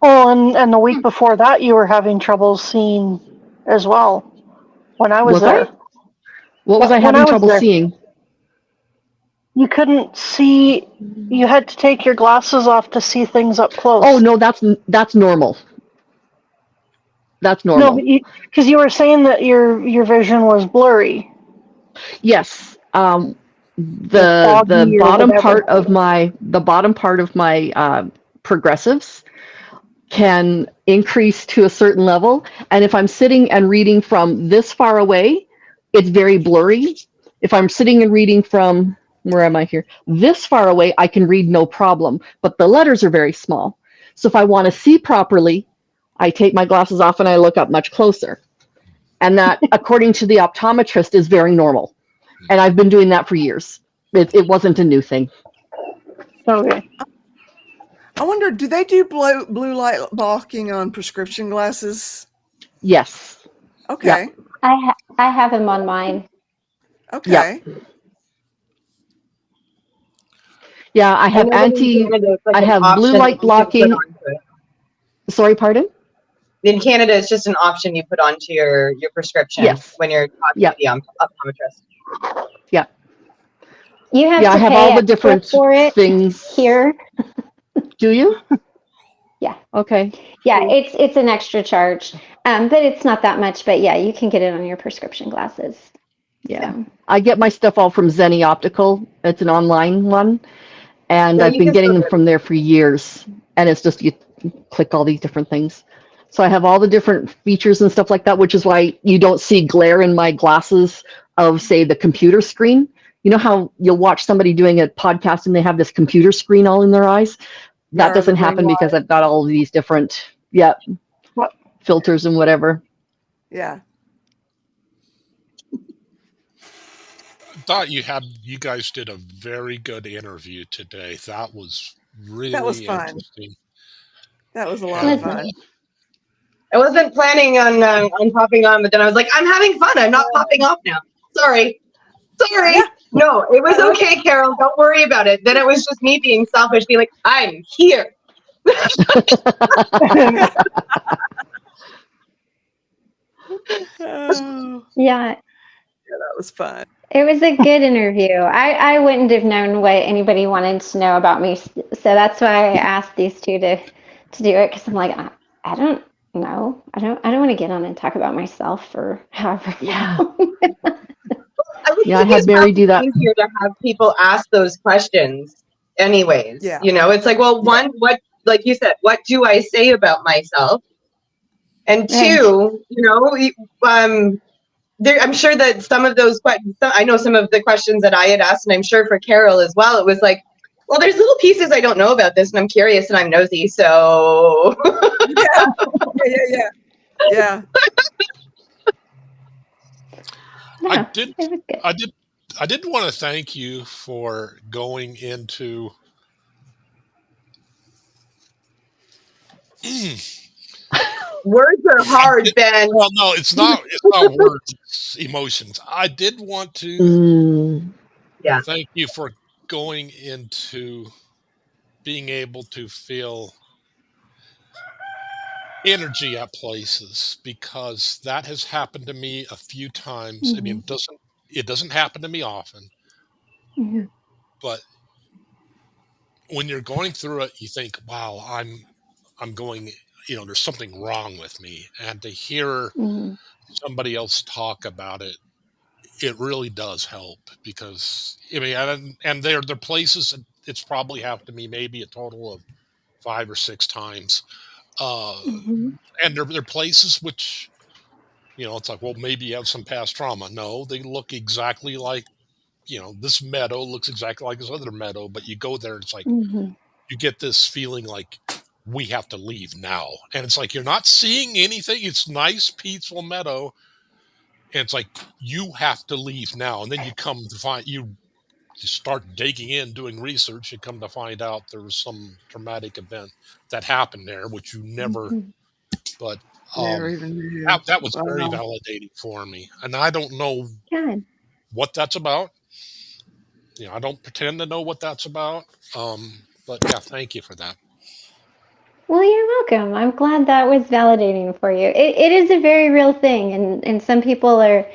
Oh, and the week before that, you were having trouble seeing as well when I was there. What was I having trouble seeing? You couldn't see. You had to take your glasses off to see things up close. Oh no, that's normal. That's normal. No, because you were saying that your vision was blurry. Yes. the bottom part of my progressives can increase to a certain level, and if I'm sitting and reading from this far away, it's very blurry. If I'm sitting and reading from, where am I here, this far away, I can read no problem, but the letters are very small. So if I want to see properly, I take my glasses off and I look up much closer. And that, according to the optometrist, is very normal. And I've been doing that for years. It wasn't a new thing. Okay. I wonder, do they do blue light blocking on prescription glasses? Yes. Okay. Yep. I have them on mine. Okay. Yep. Yeah, I have blue light blocking. Sorry, pardon? In Canada, it's just an option you put onto your prescription when you're talking to the optometrist. Yeah. You have to I have pay all the different for it things here. Do you? Yeah. Okay. Yeah, it's an extra charge, but it's not that much. But yeah, you can get it on your prescription glasses. Yeah. So. I get my stuff all from Zenny Optical. It's an online one. And I've been getting them from there for years. And it's just, you click all these different things. So I have all the different features and stuff like that, which is why you don't see glare in my glasses of, say, the computer screen. You know how you'll watch somebody doing a podcast and they have this computer screen all in their eyes? That doesn't happen because I've got all of these different, filters and whatever. Yeah. I thought you guys did a very good interview today. That was really fun. interesting. That was a lot of fun. I wasn't planning on popping on, but then I was like, I'm having fun. I'm not popping off now. Sorry. Yeah. No, it was okay, Carol. Don't worry about it. Then it was just me being selfish, being like, I'm here. Oh, Yeah. that was fun. It was a good interview. I wouldn't have known what anybody wanted to know about me, so that's why I asked these two to do it, because I'm like, I don't know. I don't want to get on and talk about myself for however long. I had Mary do that. It's easier to have people ask those questions anyways. Yeah. You know, it's like, well, one, what, like you said, what do I say about myself? And two, you know, I'm sure that some of those questions, I know some of the questions that I had asked, and I'm sure for Carol as well, it was like, well, there's little pieces I don't know about this, and I'm curious and I'm nosy, so. Yeah. No, I did it was good. I did want to thank you for going into Words are hard, Ben. well, no, it's not words, it's emotions. I did want to thank you for going into being able to feel energy at places, because that has happened to me a few times. I mean, it doesn't happen to me often, but when you're going through it, you think, wow, I'm going, you know, there's something wrong with me. And to hear somebody else talk about it, it really does help, because I mean, and they're places, it's probably happened to me maybe a total of 5 or 6 times. And they're places which, you know, it's like, well, maybe you have some past trauma. No, they look exactly like, you know, this meadow looks exactly like this other meadow, but you go there and it's like, you get this feeling like we have to leave now. And it's like, you're not seeing anything. It's nice, peaceful meadow. And it's like, you have to leave now. And then you come to find, you start digging in, doing research, you come to find out there was some traumatic event that happened there, which you never, but Never even knew. that was very validating for me. And I don't know what that's about. You know, I don't pretend to know what that's about. But yeah, thank you for that. Well, you're welcome. I'm glad that was validating for you. It is a very real thing, and some people are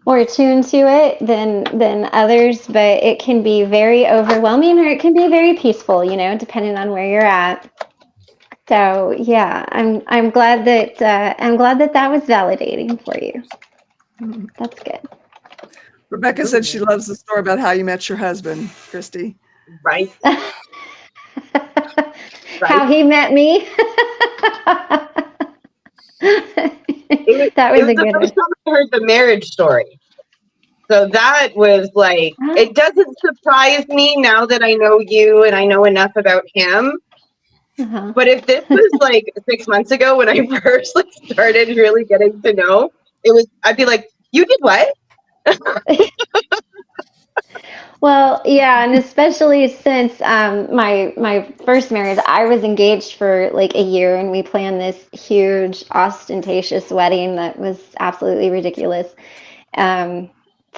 more attuned to it than others, but it can be very overwhelming, or it can be very peaceful, you know, depending on where you're at. So yeah, I'm glad that that was validating for you. That's good. Rebecca said she loves the story about how you met your husband, Christy. Right. How he met me. That was it was a the good first one. time I heard the marriage story. So that was like, it doesn't surprise me now that I know you and I know enough about him. Uh-huh. But if this was like 6 months ago when I first like started really getting to know, I'd be like, you did what? Well, yeah, and especially since my first marriage, I was engaged for like a year, and we planned this huge, ostentatious wedding that was absolutely ridiculous.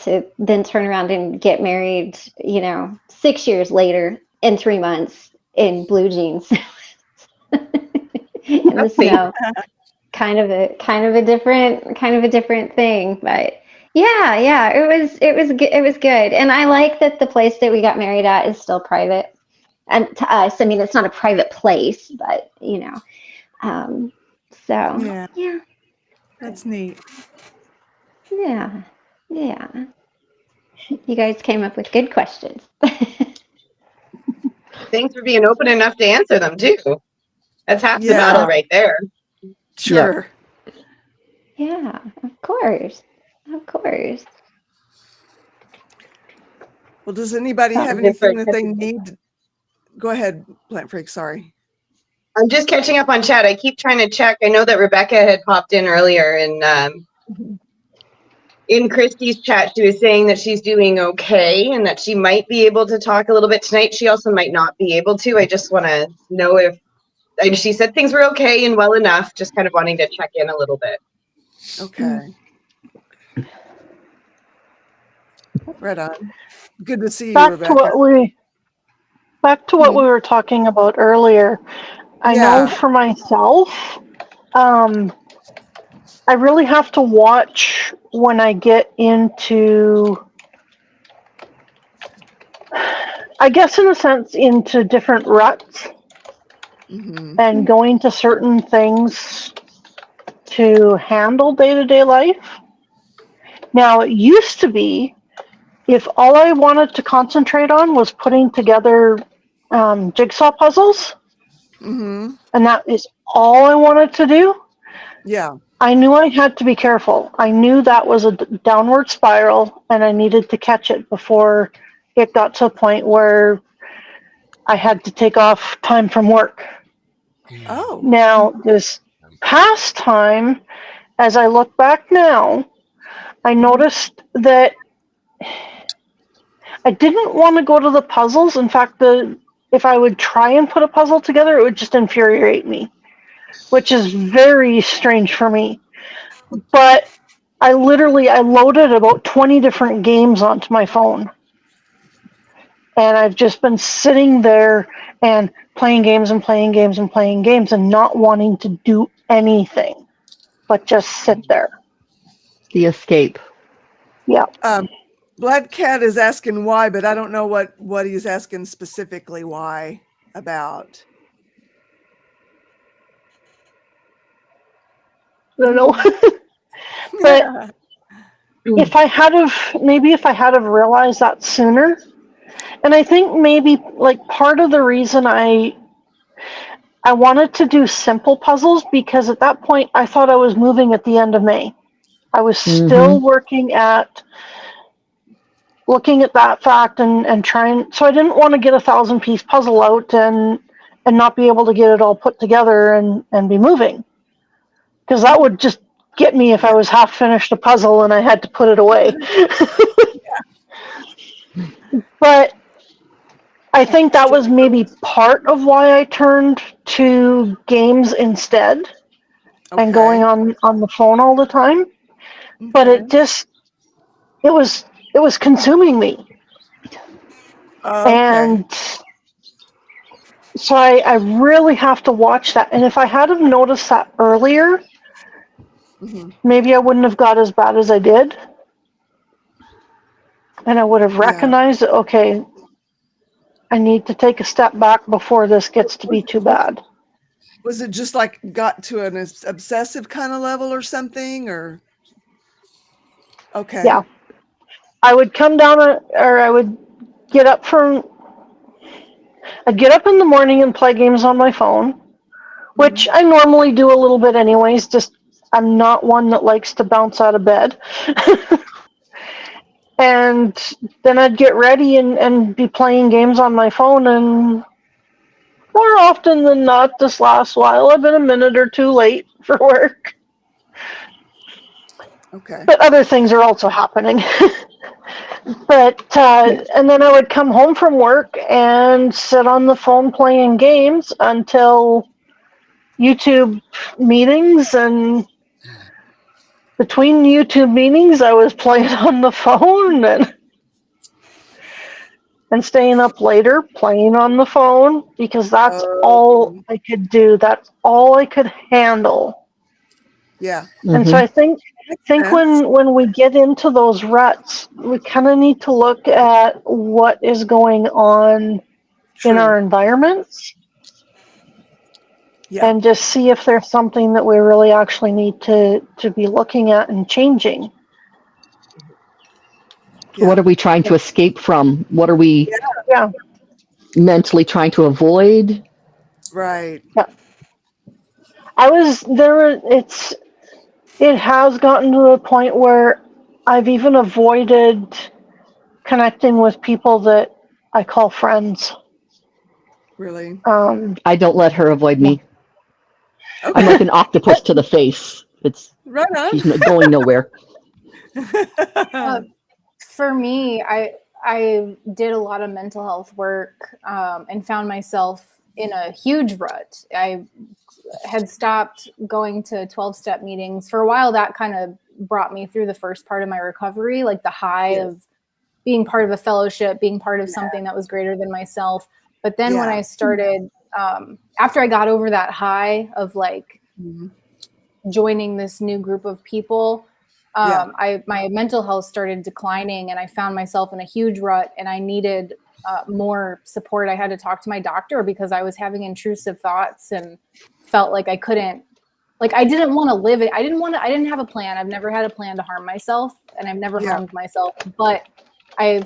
To then turn around and get married, 6 years later in 3 months in blue jeans in the snow. Kind of a different thing, but yeah, it was good, and I like that the place that we got married at is still private, and to us, I mean, it's not a private place, but so Yeah, that's neat. yeah. You guys came up with good questions. Thanks for being open enough to answer them too. That's half the battle right there. Sure. Yeah, of course. Well, does anybody have anything that they need? Go ahead, Plant Freak. Sorry. I'm just catching up on chat. I keep trying to check. I know that Rebecca had popped in earlier, and in Christy's chat, she was saying that she's doing okay and that she might be able to talk a little bit tonight. She also might not be able to. I just want to know if, and she said things were okay and well enough, just kind of wanting to check in a little bit. Okay. Right on. Good to see you, Rebecca. Back to what we were talking about earlier. I know for myself, I really have to watch when I get into, I guess in a sense, into different ruts and going to certain things to handle day-to-day life. Now, it used to be, if all I wanted to concentrate on was putting together jigsaw puzzles, and that is all I wanted to do, I knew I had to be careful. I knew that was a downward spiral, and I needed to catch it before it got to a point where I had to take off time from work. Oh. Now, this past time, as I look back now, I noticed that I didn't want to go to the puzzles. In fact, if I would try and put a puzzle together, it would just infuriate me, which is very strange for me. But I loaded about 20 different games onto my phone. And I've just been sitting there and playing games and playing games and playing games and not wanting to do anything, but just sit there. The escape. Yeah. Blood Cat is asking why, but I don't know what he's asking specifically why about. I don't know. But if I had have realized that sooner, and I think maybe like part of the reason I wanted to do simple puzzles, because at that point I thought I was moving at the end of May. I was still looking at that fact and trying, so I didn't want to get a 1,000-piece puzzle out and not be able to get it all put together and be moving. Because that would just get me if I was half finished a puzzle and I had to put it away. But I think that was maybe part of why I turned to games instead and going on the phone all the time. But it was consuming me. And so I really have to watch that. And if I had have noticed that earlier, maybe I wouldn't have got as bad as I did. And I would have recognized that, okay, I need to take a step back before this gets to be too bad. Was it just like got to an obsessive kind of level or something, or? Okay. Yeah. I would come down, or I would get up I'd get up in the morning and play games on my phone, which I normally do a little bit anyways, just I'm not one that likes to bounce out of bed. And then I'd get ready and be playing games on my phone, and more often than not, this last while, I've been a minute or two late for work. Okay. But other things are also happening. But, and then I would come home from work and sit on the phone playing games until YouTube meetings, and between YouTube meetings, I was playing on the phone and staying up later playing on the phone, because that's all I could do. That's all I could handle. Yeah. And so I think when we get into those ruts, we kind of need to look at what is going on in our environments. Yeah. And just see if there's something that we really actually need to be looking at and changing. Yeah. What are we trying to escape from? What are we mentally trying to avoid? Right. Yeah. It has gotten to the point where I've even avoided connecting with people that I call friends. Really? I don't let her avoid me. Okay. I'm like an octopus to the face. Right on. She's not going nowhere. For me, I did a lot of mental health work and found myself in a huge rut. I had stopped going to 12-step meetings. For a while, that kind of brought me through the first part of my recovery, like the high of being part of a fellowship, being part of something that was greater than myself. But then when I started, after I got over that high of like joining this new group of people, my mental health started declining, and I found myself in a huge rut, and I needed more support. I had to talk to my doctor because I was having intrusive thoughts and felt like I couldn't, like I didn't want to live it. I didn't have a plan. I've never had a plan to harm myself, and I've never harmed myself, but I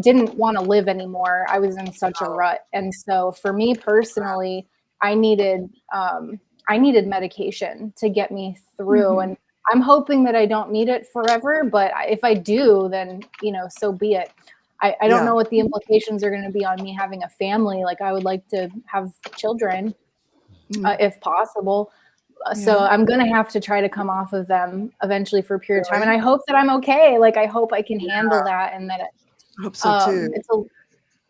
didn't want to live anymore. I was in such a rut. And so for me personally, I needed medication to get me through. And I'm hoping that I don't need it forever, but if I do, then, so be it. I don't know what the implications are going to be on me having a family. Like I would like to have children if possible. So I'm going to have to try to come off of them eventually for a period of time. And I hope that I'm okay. Like, I hope I can handle that. And that I hope so too. It's a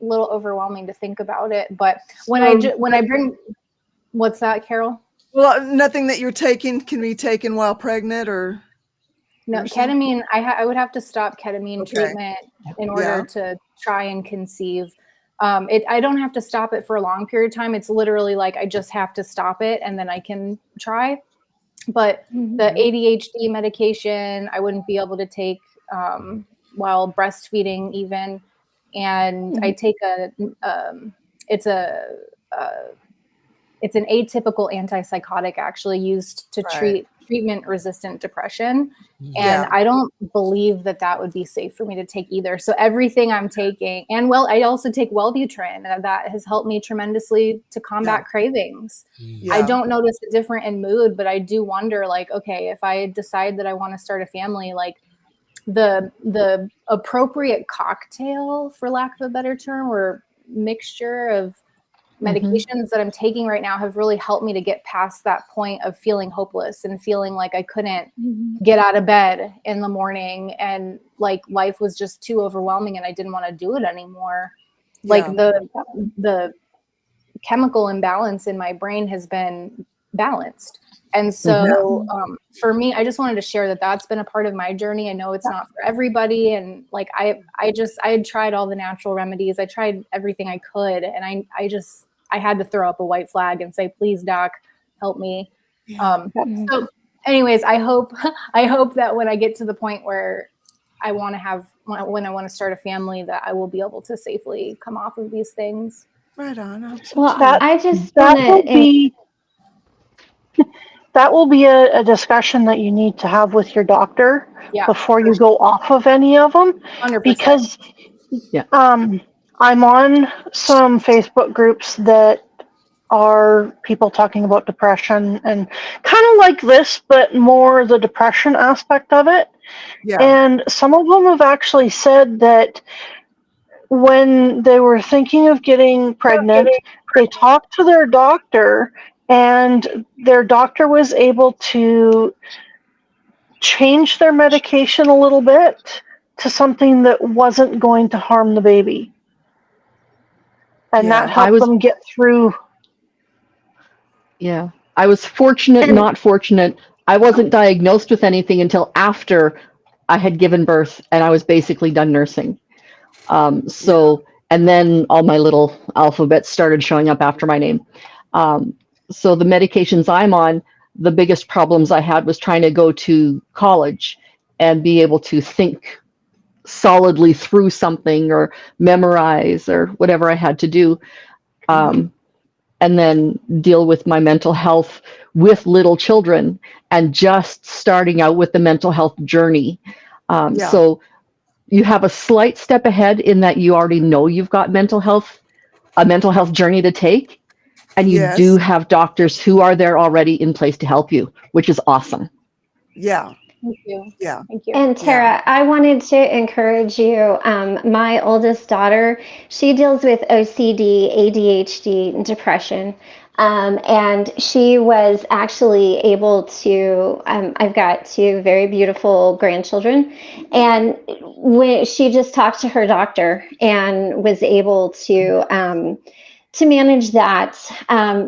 little overwhelming to think about it. But when I bring, what's that, Carol? Well, nothing that you're taking can be taken while pregnant or? No, ketamine, I would have to stop ketamine treatment in order to try and conceive. I don't have to stop it for a long period of time. It's literally like I just have to stop it and then I can try. But the ADHD medication, I wouldn't be able to take while breastfeeding even. And I take it's an atypical antipsychotic actually used to treat treatment-resistant depression. And I don't believe that would be safe for me to take either. So everything I'm taking, and I also take Wellbutrin, and that has helped me tremendously to combat cravings. I don't notice a difference in mood, but I do wonder, like, okay, if I decide that I want to start a family, like the appropriate cocktail, for lack of a better term, or mixture of medications that I'm taking right now have really helped me to get past that point of feeling hopeless and feeling like I couldn't get out of bed in the morning, and like life was just too overwhelming and I didn't want to do it anymore. Like the chemical imbalance in my brain has been balanced. And so for me, I just wanted to share that that's been a part of my journey. I know it's not for everybody. And like, I had tried all the natural remedies. I tried everything I could. And I had to throw up a white flag and say, please, doc, help me. So anyways, I hope that when I get to the point where I want to when I want to start a family, that I will be able to safely come off of these things. Right on. Well, I just that want will be that will be a discussion that you need to have with your doctor before you go off of any of them. 100%. Because I'm on some Facebook groups that are people talking about depression and kind of like this, but more the depression aspect of it. Yeah. And some of them have actually said that when they were thinking of getting pregnant, they talked to their doctor, and their doctor was able to change their medication a little bit to something that wasn't going to harm the baby. And that helped them get through. Yeah. I was fortunate, not fortunate. I wasn't diagnosed with anything until after I had given birth and I was basically done nursing. And then all my little alphabets started showing up after my name. So the medications I'm on, the biggest problems I had was trying to go to college and be able to think solidly through something or memorize or whatever I had to do. And then deal with my mental health with little children and just starting out with the mental health journey. So you have a slight step ahead in that you already know you've got a mental health journey to take. And you do have doctors who are there already in place to help you, which is awesome. Yeah. Thank you. Yeah. Thank you. And Tara, I wanted to encourage you. My oldest daughter, she deals with OCD, ADHD, and depression. And she was actually able to, I've got 2 very beautiful grandchildren. And when she just talked to her doctor and was able to manage that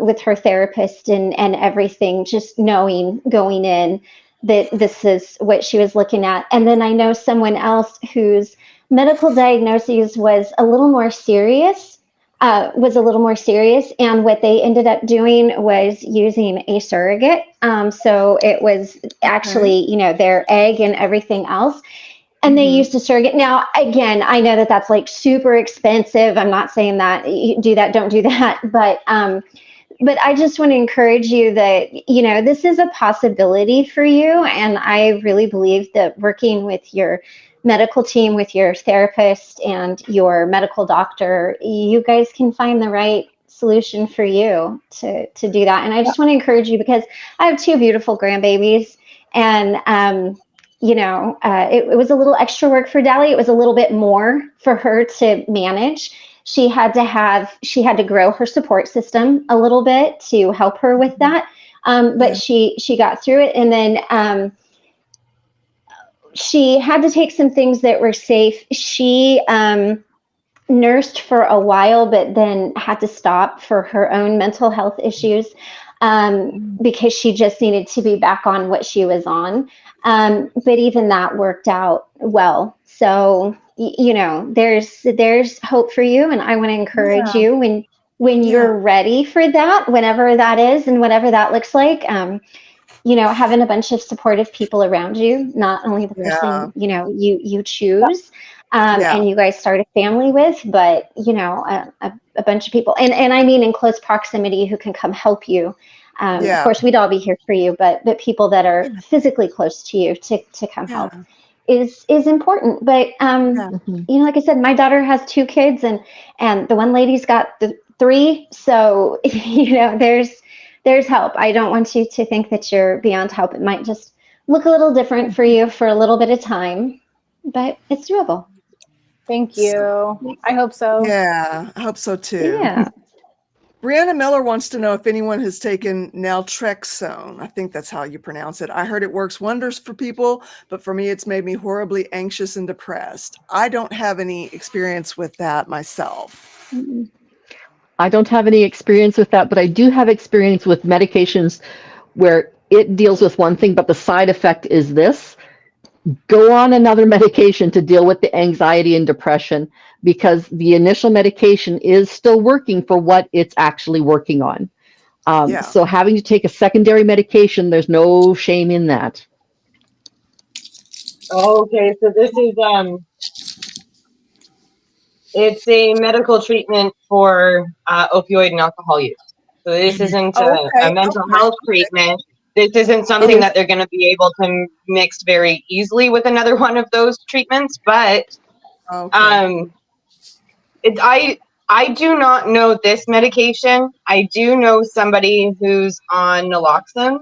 with her therapist and everything, just knowing going in that this is what she was looking at. And then I know someone else whose medical diagnosis was a little more serious, and what they ended up doing was using a surrogate. So it was actually, their egg and everything else. And they used a surrogate. Now, again, I know that that's like super expensive. I'm not saying that you do that, don't do that. But I just want to encourage you that, this is a possibility for you. And I really believe that working with your medical team, with your therapist and your medical doctor, you guys can find the right solution for you to do that. And I just want to encourage you because I have 2 beautiful grandbabies, and it was a little extra work for Dally. It was a little bit more for her to manage. She had to grow her support system a little bit to help her with that. But she got through it. And then she had to take some things that were safe. She nursed for a while, but then had to stop for her own mental health issues because she just needed to be back on what she was on. But even that worked out well. So, there's hope for you. And I want to encourage you when you're ready for that, whenever that is and whatever that looks like, having a bunch of supportive people around you, not only the person, you choose and you guys start a family with, but, a bunch of people. And I mean in close proximity who can come help you. Of course, we'd all be here for you, but people that are physically close to you to come help is important. But, like I said, my daughter has 2 kids and the one lady's got 3. So, there's help. I don't want you to think that you're beyond help. It might just look a little different for you for a little bit of time, but it's doable. Thank you. I hope so. Yeah, I hope so too. Yeah. Brianna Miller wants to know if anyone has taken naltrexone. I think that's how you pronounce it. I heard it works wonders for people, but for me, it's made me horribly anxious and depressed. I don't have any experience with that myself. I don't have any experience with that, but I do have experience with medications where it deals with one thing, but the side effect is this. Go on another medication to deal with the anxiety and depression, because the initial medication is still working for what it's actually working on. So having to take a secondary medication, there's no shame in that. Okay, so this is it's a medical treatment for opioid and alcohol use. So this isn't a mental health treatment. this isn't something that they're going to be able to mix very easily with another one of those treatments. But I do not know this medication. I do know somebody who's on naloxone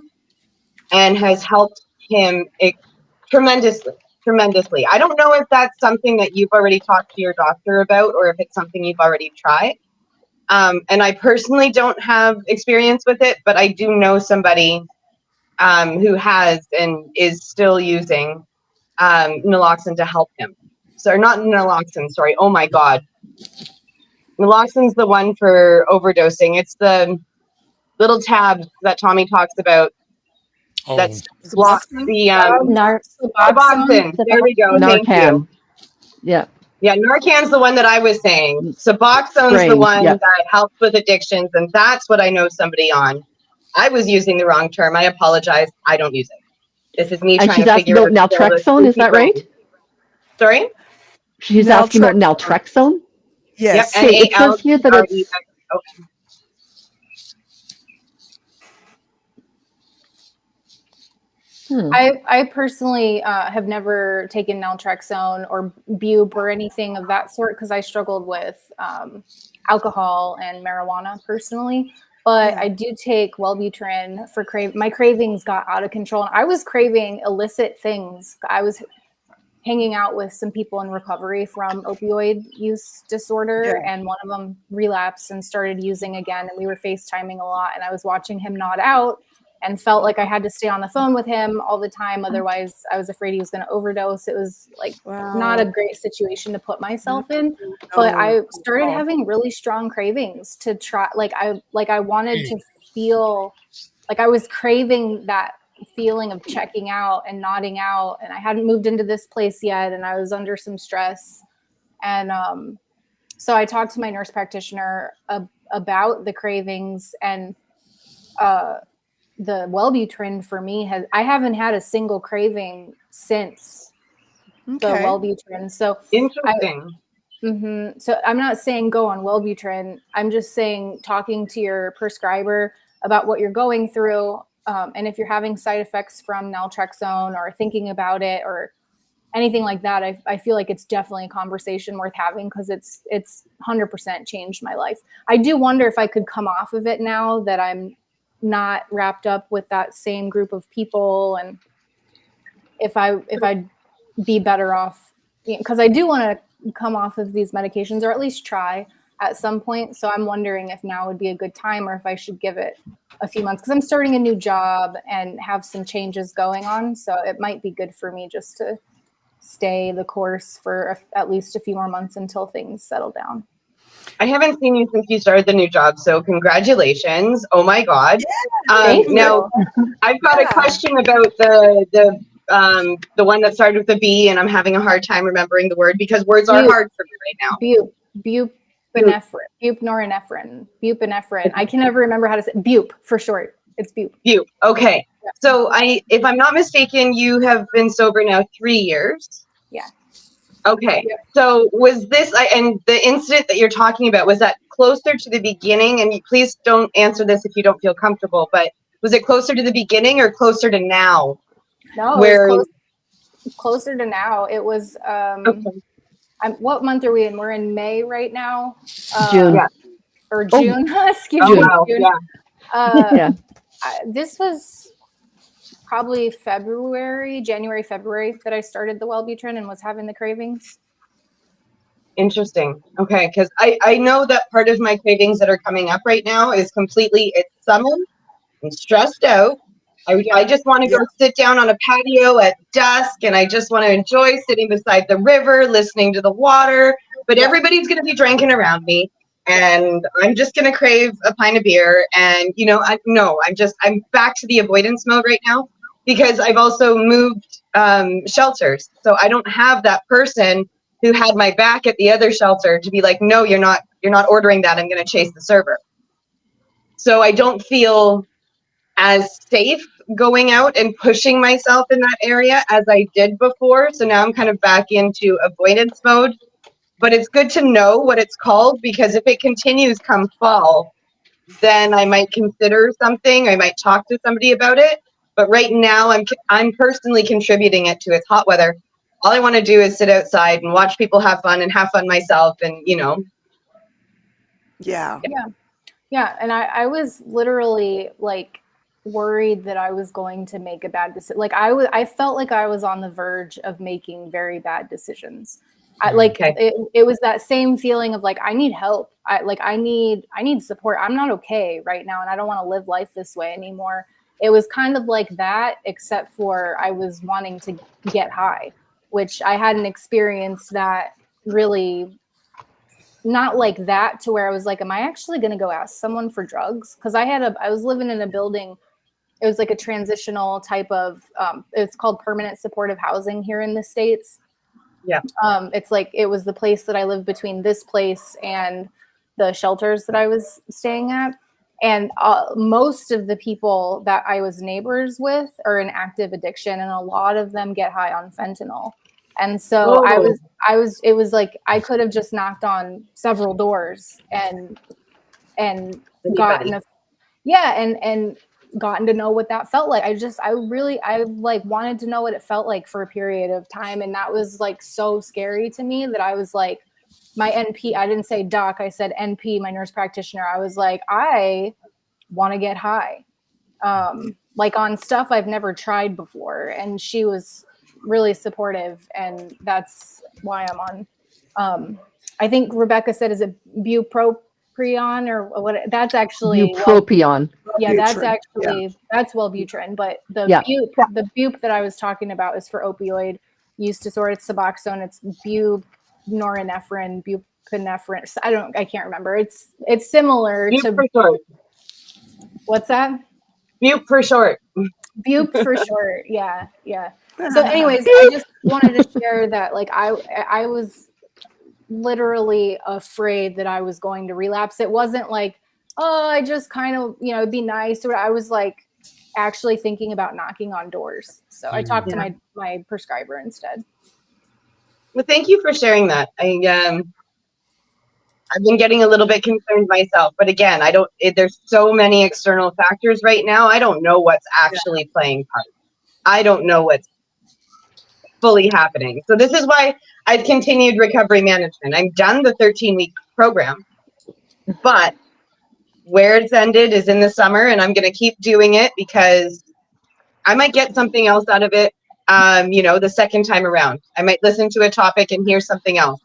and has helped him tremendously. I don't know if that's something that you've already talked to your doctor about, or if it's something you've already tried. And I personally don't have experience with it, but I do know somebody who has and is still using naloxone to help him. So not naloxone, sorry. Oh my God. Naloxone's the one for overdosing. It's the little tab that Tommy talks about. Oh, That's blocks the Suboxone. There we go. Thank you. Yeah. Yeah, Narcan's the one that I was saying. Suboxone's the one that helps with addictions, and that's what I know somebody on. I was using the wrong term. I apologize. I don't use it. This is me trying to figure out. And she's asking about naltrexone, is that right? Sorry? She's asking about naltrexone? Yes. Yep, It says here that it's... I personally have never taken naltrexone or bupe or anything of that sort because I struggled with alcohol and marijuana personally. But I do take Wellbutrin for my cravings got out of control. And I was craving illicit things. I was hanging out with some people in recovery from opioid use disorder, and one of them relapsed and started using again. And we were FaceTiming a lot, and I was watching him nod out and felt like I had to stay on the phone with him all the time. Otherwise, I was afraid he was going to overdose. It was like not a great situation to put myself in. But I started having really strong cravings to try. I wanted to feel like I was craving that feeling of checking out and nodding out. And I hadn't moved into this place yet, and I was under some stress. And so I talked to my nurse practitioner about the cravings, and the Wellbutrin for me I haven't had a single craving since the Wellbutrin. So interesting. So I'm not saying go on Wellbutrin. I'm just saying talking to your prescriber about what you're going through, and if you're having side effects from naltrexone or thinking about it or anything like that, I feel like it's definitely a conversation worth having because it's 100% changed my life. I do wonder if I could come off of it now that I'm not wrapped up with that same group of people, and if I'd be better off, because I do want to come off of these medications or at least try at some point. So I'm wondering if now would be a good time or if I should give it a few months, because I'm starting a new job and have some changes going on. So it might be good for me just to stay the course for at least a few more months until things settle down. I haven't seen you since you started the new job, so congratulations. Oh my God. Now, I've got a question about the one that started with a B, and I'm having a hard time remembering the word because words are hard for me right now. Buprenorephrine. I can never remember how to say bupe for short. It's bupe. Bupe. Okay. Yeah. So if I'm not mistaken, you have been sober now 3 years. Yeah. Okay. Yeah. So was this, and the incident that you're talking about, was that closer to the beginning? And please don't answer this if you don't feel comfortable, but was it closer to the beginning or closer to now? No, it was closer to now. It was, what month are we in? We're in May right now. June. Or June. Excuse me. Wow. June. Yeah. This was probably January, February that I started the Wellbutrin and was having the cravings. Interesting. Okay, because I know that part of my cravings that are coming up right now is it's summer. I'm stressed out. I just want to go sit down on a patio at dusk, and I just want to enjoy sitting beside the river, listening to the water. But everybody's going to be drinking around me, and I'm just going to crave a pint of beer. And I'm back to the avoidance mode right now because I've also moved shelters, so I don't have that person who had my back at the other shelter to be like, no, you're not ordering that. I'm going to chase the server. So I don't feel as safe going out and pushing myself in that area as I did before. So now I'm kind of back into avoidance mode, but it's good to know what it's called, because if it continues come fall, then I might consider something. I might talk to somebody about it. But right now, I'm personally contributing it to it's hot weather. All I want to do is sit outside and watch people have fun and have fun myself, and Yeah. Yeah, and I was literally like worried that I was going to make a bad decision. Like I felt like I was on the verge of making very bad decisions. It was that same feeling of like, I need help. I need support. I'm not okay right now, and I don't want to live life this way anymore. It was kind of like that, except for I was wanting to get high, which I hadn't experienced that really. Not like that to where I was like, am I actually going to go ask someone for drugs? Because I was living in a building. It was like a transitional type of, it's called permanent supportive housing here in the States. Yeah. It's like, it was the place that I lived between this place and the shelters that I was staying at. And most of the people that I was neighbors with are in active addiction, and a lot of them get high on fentanyl. And so it was like, I could have just knocked on several doors and gotten and gotten to know what that felt like. I like wanted to know what it felt like for a period of time. And that was like so scary to me that I was like, my NP, I didn't say doc, I said NP, my nurse practitioner. I was like, I want to get high, like on stuff I've never tried before. And she was really supportive, and that's why I'm on. I think Rebecca said, is it bupropion or what? That's actually bupropion. That's Wellbutrin, but the bup that I was talking about is for opioid use disorder. It's Suboxone. It's buprenorephrine, buprenorephrine. I can't remember. It's similar to. For short. What's that? Bup for short. Bup for short. Yeah. So anyways, I just wanted to share that, like, I was literally afraid that I was going to relapse. It wasn't like, oh, I just kind of, it'd be nice. Or I was like actually thinking about knocking on doors. So I talked to my prescriber instead. Well, thank you for sharing that. I've been getting a little bit concerned myself, but again, there's so many external factors right now. I don't know what's actually playing part. I don't know what's fully happening. So this is why I've continued recovery management. I'm done the 13-week program, but where it's ended is in the summer, and I'm going to keep doing it because I might get something else out of it. The second time around, I might listen to a topic and hear something else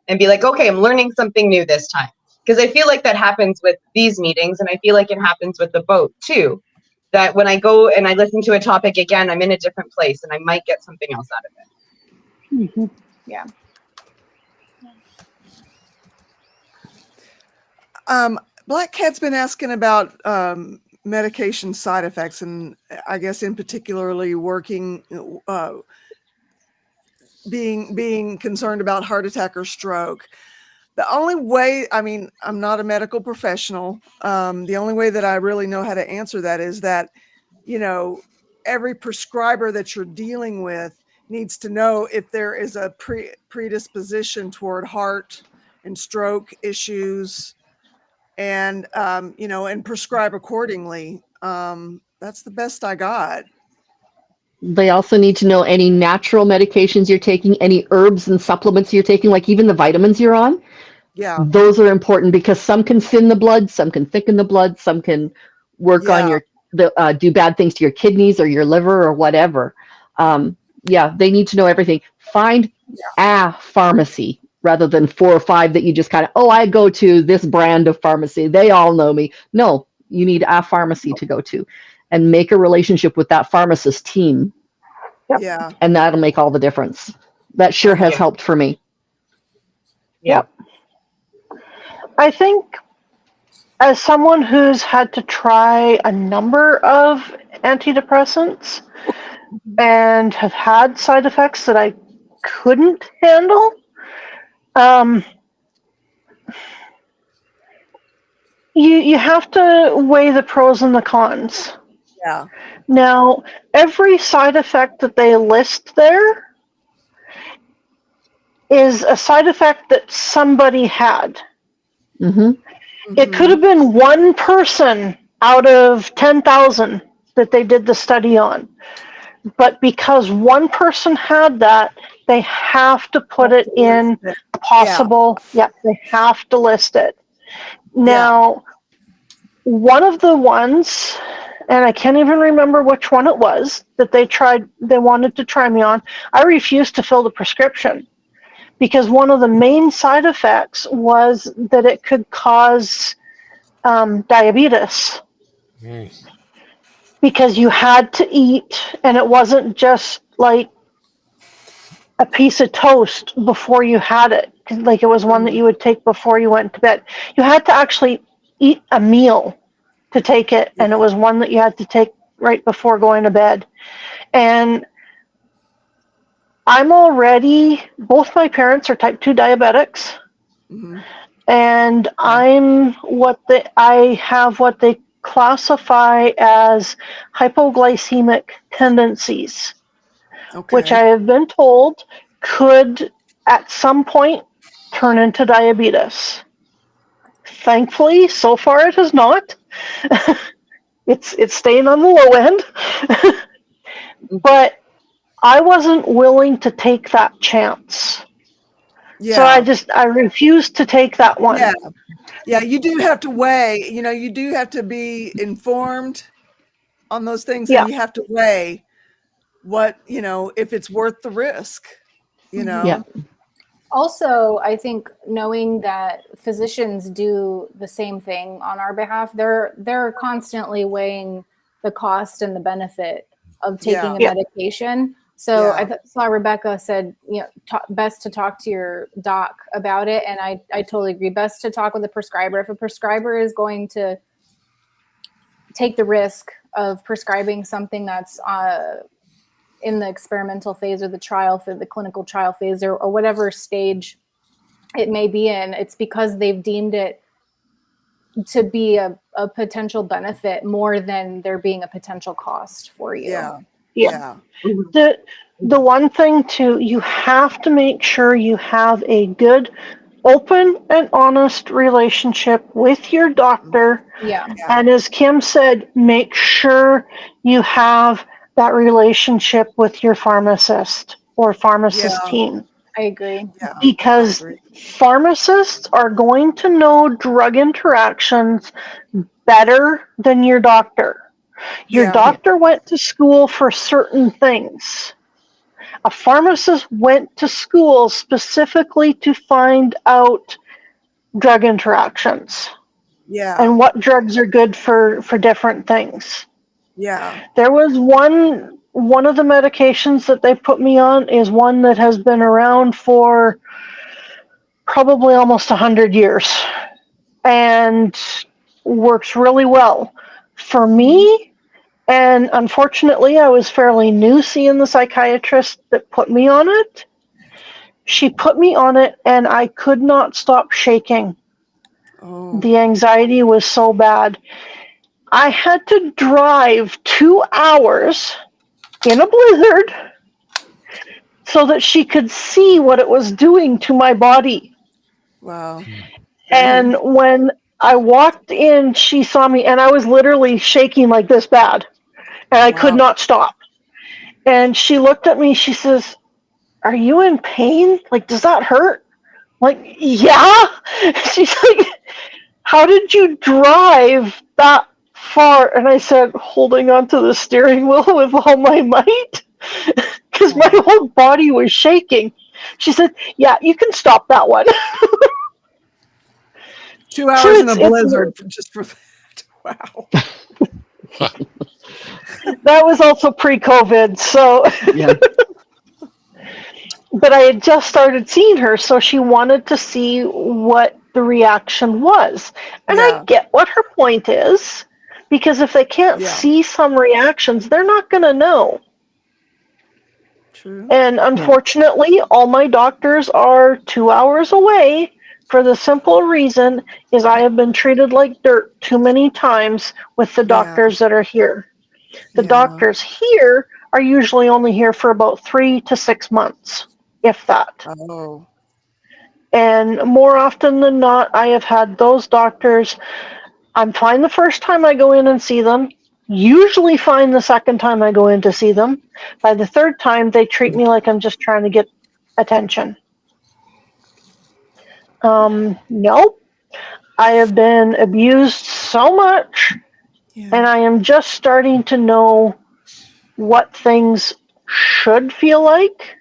and be like, okay, I'm learning something new this time. Because I feel like that happens with these meetings, and I feel like it happens with the boat too. That when I go and I listen to a topic again, I'm in a different place and I might get something else out of it. Mm-hmm. Yeah. Black Cat's been asking about medication side effects, and I guess in particularly being concerned about heart attack or stroke. The only way, I'm not a medical professional. The only way that I really know how to answer that is that, every prescriber that you're dealing with needs to know if there is a predisposition toward heart and stroke issues, and, and prescribe accordingly. That's the best I got. They also need to know any natural medications you're taking, any herbs and supplements you're taking, like even the vitamins you're on. Yeah. Those are important because some can thin the blood, some can thicken the blood, some can work on do bad things to your kidneys or your liver or whatever. They need to know everything. Find a pharmacy rather than 4 or 5 that you just kind of, I go to this brand of pharmacy. They all know me. No, you need a pharmacy to go to and make a relationship with that pharmacist team. Yeah. And that'll make all the difference. That sure has helped for me. Yep. I think as someone who's had to try a number of antidepressants and have had side effects that I couldn't handle, you have to weigh the pros and the cons. Yeah. Now, every side effect that they list there is a side effect that somebody had. Mm-hmm. It could have been one person out of 10,000 that they did the study on. But because one person had that, they have to put it in possible. Yep, they have to list it. Now, one of the ones, and I can't even remember which one it was that they wanted to try me on, I refused to fill the prescription because one of the main side effects was that it could cause diabetes. Because you had to eat, and it wasn't just like a piece of toast before you had it. Like it was one that you would take before you went to bed. You had to actually eat a meal to take it, and it was one that you had to take right before going to bed. And both my parents are type 2 diabetics, and I have what they classify as hypoglycemic tendencies, which I have been told could at some point turn into diabetes. Thankfully, so far it has not. It's staying on the low end. But I wasn't willing to take that chance. So I refused to take that one. Yeah, you do have to weigh, you do have to be informed on those things, and you have to weigh what, if it's worth the risk, Yeah. Also, I think knowing that physicians do the same thing on our behalf, they're constantly weighing the cost and the benefit of taking a medication. So I saw Rebecca said, best to talk to your doc about it. And I totally agree. Best to talk with a prescriber. If a prescriber is going to take the risk of prescribing something that's in the experimental phase or the clinical trial phase or whatever stage it may be in, it's because they've deemed it to be a potential benefit more than there being a potential cost for you. Yeah. The one thing too, you have to make sure you have a good, open and honest relationship with your doctor. And as Kim said, make sure you have that relationship with your pharmacist or pharmacist team. I agree. Because pharmacists are going to know drug interactions better than your doctor. Your doctor went to school for certain things. A pharmacist went to school specifically to find out drug interactions. And what drugs are good for different things. There was one of the medications that they put me on is one that has been around for probably almost 100 years and works really well for me. And unfortunately, I was fairly new seeing the psychiatrist that put me on it. She put me on it and I could not stop shaking. The anxiety was so bad. I had to drive 2 hours in a blizzard so that she could see what it was doing to my body. Wow. And when I walked in, she saw me and I was literally shaking like this bad. And I could not stop. And she looked at me, she says, "Are you in pain? Like, does that hurt?" I'm like, yeah. She's like, "How did you drive that far?" And I said, "Holding onto the steering wheel with all my might." Because my whole body was shaking. She said, "Yeah, you can stop that one." 2 hours in a blizzard just for that. Wow. That was also pre-COVID, so. But I had just started seeing her, so she wanted to see what the reaction was. And I get what her point is, because if they can't see some reactions, they're not going to know. True. And unfortunately, all my doctors are 2 hours away for the simple reason is I have been treated like dirt too many times with the doctors that are here. The doctors here are usually only here for about 3 to 6 months, if that. And more often than not, I have had those doctors. I'm fine the first time I go in and see them. usually fine the second time I go in to see them. By the third time, they treat me like I'm just trying to get attention. Nope. I have been abused so much, and I am just starting to know what things should feel like,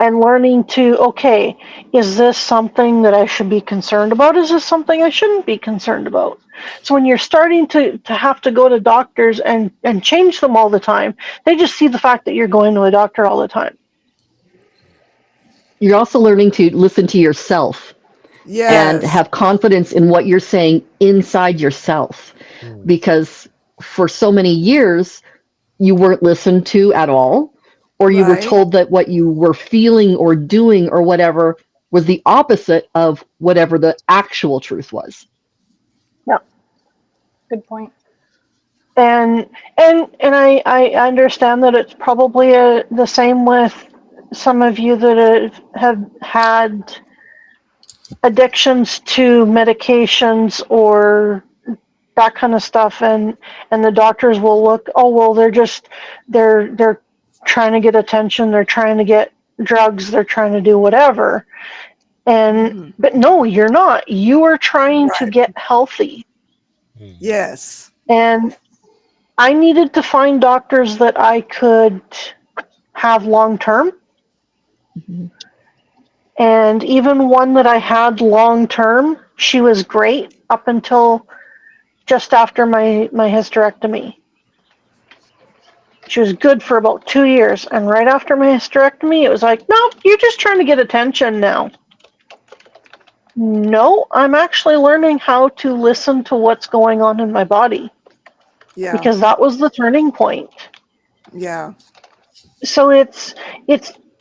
and learning to, okay, is this something that I should be concerned about? Is this something I shouldn't be concerned about? So when you're starting to have to go to doctors and change them all the time, they just see the fact that you're going to a doctor all the time. You're also learning to listen to yourself and have confidence in what you're saying inside yourself. Because for so many years, you weren't listened to at all, or you were told that what you were feeling or doing or whatever was the opposite of whatever the actual truth was. Yeah. Good point. And I understand that it's probably the same with some of you that have had addictions to medications or that kind of stuff, and the doctors will look, oh well, they're trying to get attention, they're trying to get drugs, they're trying to do whatever, and but no, you're not. You are trying to get healthy. Yes. And I needed to find doctors that I could have long term. And even one that I had long term, she was great up until just after my hysterectomy. She was good for about 2 years. And right after my hysterectomy, it was like, no, you're just trying to get attention now. No, I'm actually learning how to listen to what's going on in my body. Yeah. Because that was the turning point. Yeah. So it's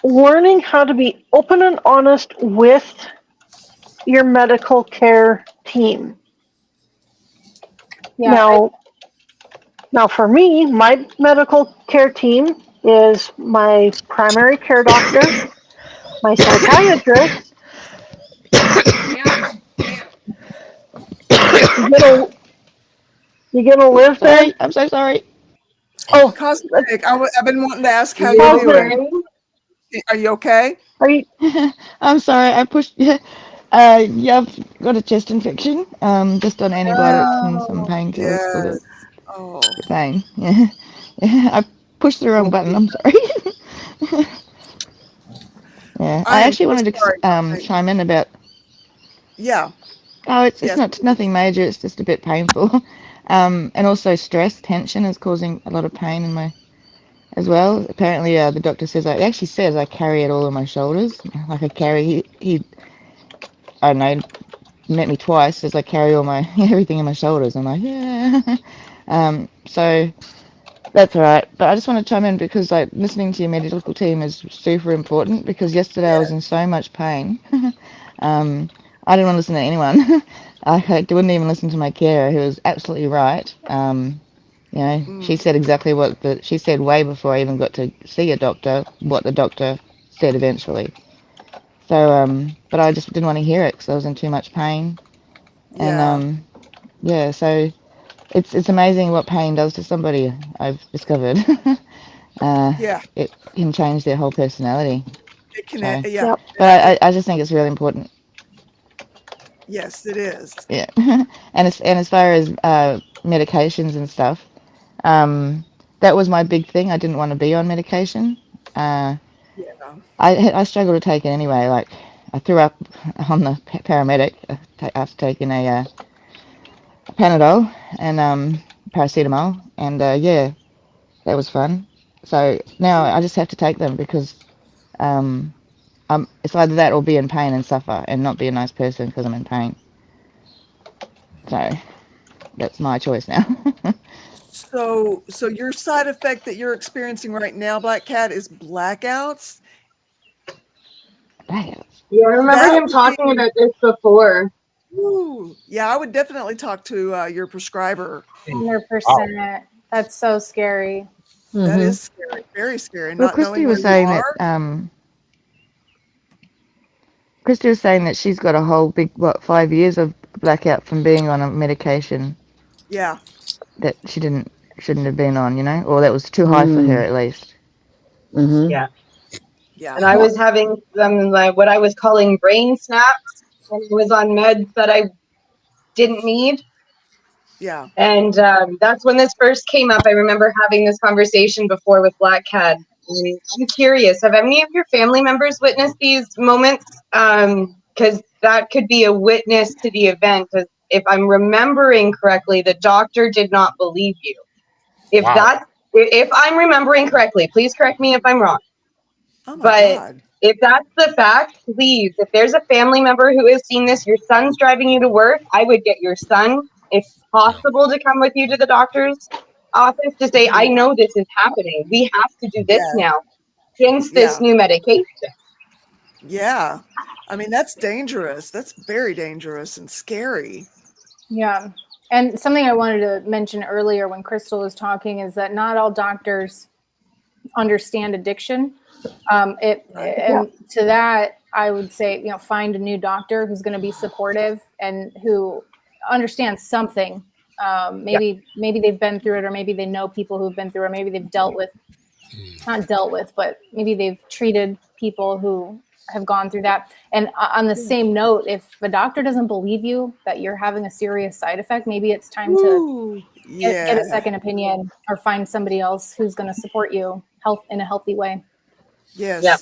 learning how to be open and honest with your medical care team. Yeah. Now for me, my medical care team is my primary care doctor, my psychiatrist. You gonna live there? Sorry, I'm so sorry. Oh, Cosmic, I've been wanting to ask how You're you're doing. Are you okay? Are you? I'm sorry, I pushed. Yeah, I've got a chest infection. Just on antibiotics and some painkillers for Yes. the pain. Yeah, yeah. I pushed the wrong button. I'm sorry. Yeah, I am actually so wanted to sorry. chime in about. Yeah. Oh, it's Yes. not nothing major. It's just a bit painful. And also stress, tension is causing a lot of pain in my as well. Apparently, the doctor says it actually says I carry it all on my shoulders. Like I carry he I don't know, met me twice. Says I carry all my everything in my shoulders. I'm like, yeah. So that's all right. But I just want to chime in because like listening to your medical team is super important. Because yesterday I was in so much pain. I didn't want to listen to anyone. I wouldn't even listen to my carer, who was absolutely right. You know, she said exactly what she said way before I even got to see a doctor, what the doctor said eventually. So, but I just didn't want to hear it because I was in too much pain. Yeah. And, yeah, so it's amazing what pain does to somebody, I've discovered. Yeah. It can change their whole personality. It can. So, Yeah. Yep. but I just think it's really important. Yes, it is. Yeah. And as far as medications and stuff, that was my big thing. I didn't want to be on medication. Yeah. I struggled to take it anyway. Like I threw up on the paramedic after taking a Panadol and paracetamol, and yeah, that was fun. So now I just have to take them because it's either that or be in pain and suffer and not be a nice person because I'm in pain. So that's my choice now. So your side effect that you're experiencing right now, Black Cat, is blackouts. Blackouts. Yeah, I remember him talking about this before. Yeah, I would definitely talk to your prescriber. 100%. That's so scary. That is scary, very scary. Well, Not knowing where you are. Christy was saying that she's got a whole big 5 years of blackout from being on a medication. Yeah. that she shouldn't have been on, or that was too high for her at least. Mm-hmm. Yeah. Yeah. And I was having what I was calling brain snaps when I was on meds that I didn't need. Yeah. And that's when this first came up. I remember having this conversation before with Black Cat. And I'm curious, have any of your family members witnessed these moments? Because that could be a witness to the event. If I'm remembering correctly, the doctor did not believe you. If I'm remembering correctly, please correct me if I'm wrong. Oh my But God. if that's the fact, please, if there's a family member who has seen this, your son's driving you to work, I would get your son, if possible, to come with you to the doctor's office to say, I know this is happening. We have to do this Yeah. now, hence this Yeah. new medication. Yeah. I mean, that's dangerous. That's very dangerous and scary. Yeah. And something I wanted to mention earlier when Crystal was talking is that not all doctors understand addiction. And to that, I would say, find a new doctor who's going to be supportive and who understands something. Maybe they've been through it, or maybe they know people who've been through it, or maybe they've not dealt with, but maybe they've treated people who have gone through that. And on the same note, if a doctor doesn't believe you that you're having a serious side effect, maybe it's time to get a second opinion or find somebody else who's going to support you in a healthy way. Yes. Yeah.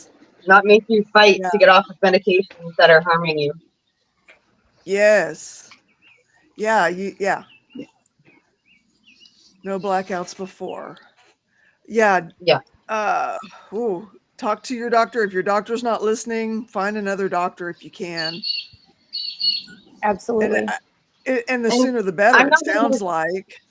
Not make you fight to get off of medications that are harming you. Yes. Yeah. No blackouts before. Yeah. Yeah. Talk to your doctor. If your doctor's not listening, find another doctor if you can. Absolutely. And the sooner the better, it sounds like.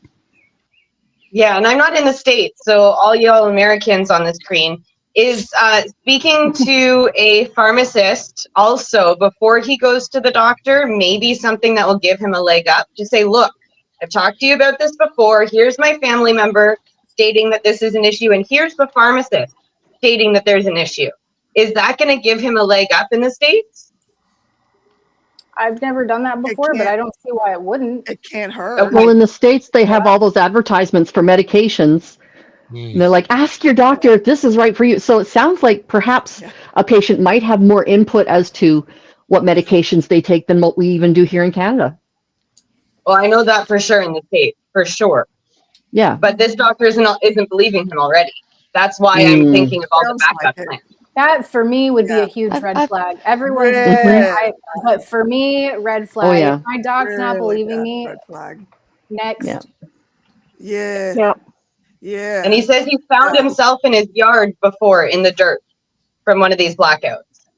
Yeah, and I'm not in the States, so all y'all Americans on the screen is speaking to a pharmacist also before he goes to the doctor, maybe something that will give him a leg up to say, look, I've talked to you about this before. Here's my family member stating that this is an issue, and here's the pharmacist stating that there's an issue. Is that going to give him a leg up in the States? I've never done that before, but I don't see why it wouldn't. It can't hurt. Okay. Well, in the States, they have all those advertisements for medications. And they're like, ask your doctor if this is right for you. So it sounds like perhaps a patient might have more input as to what medications they take than what we even do here in Canada. Well, I know that for sure in the States, for sure. Yeah. But this doctor isn't believing him already. That's why I'm thinking of all the backup plans. That for me would be a huge red flag. Everyone's different, but for me, red flag. Oh, yeah. If my doc's not believing me, red flag. Next. Yeah. And he says he found himself in his yard before in the dirt from one of these blackouts.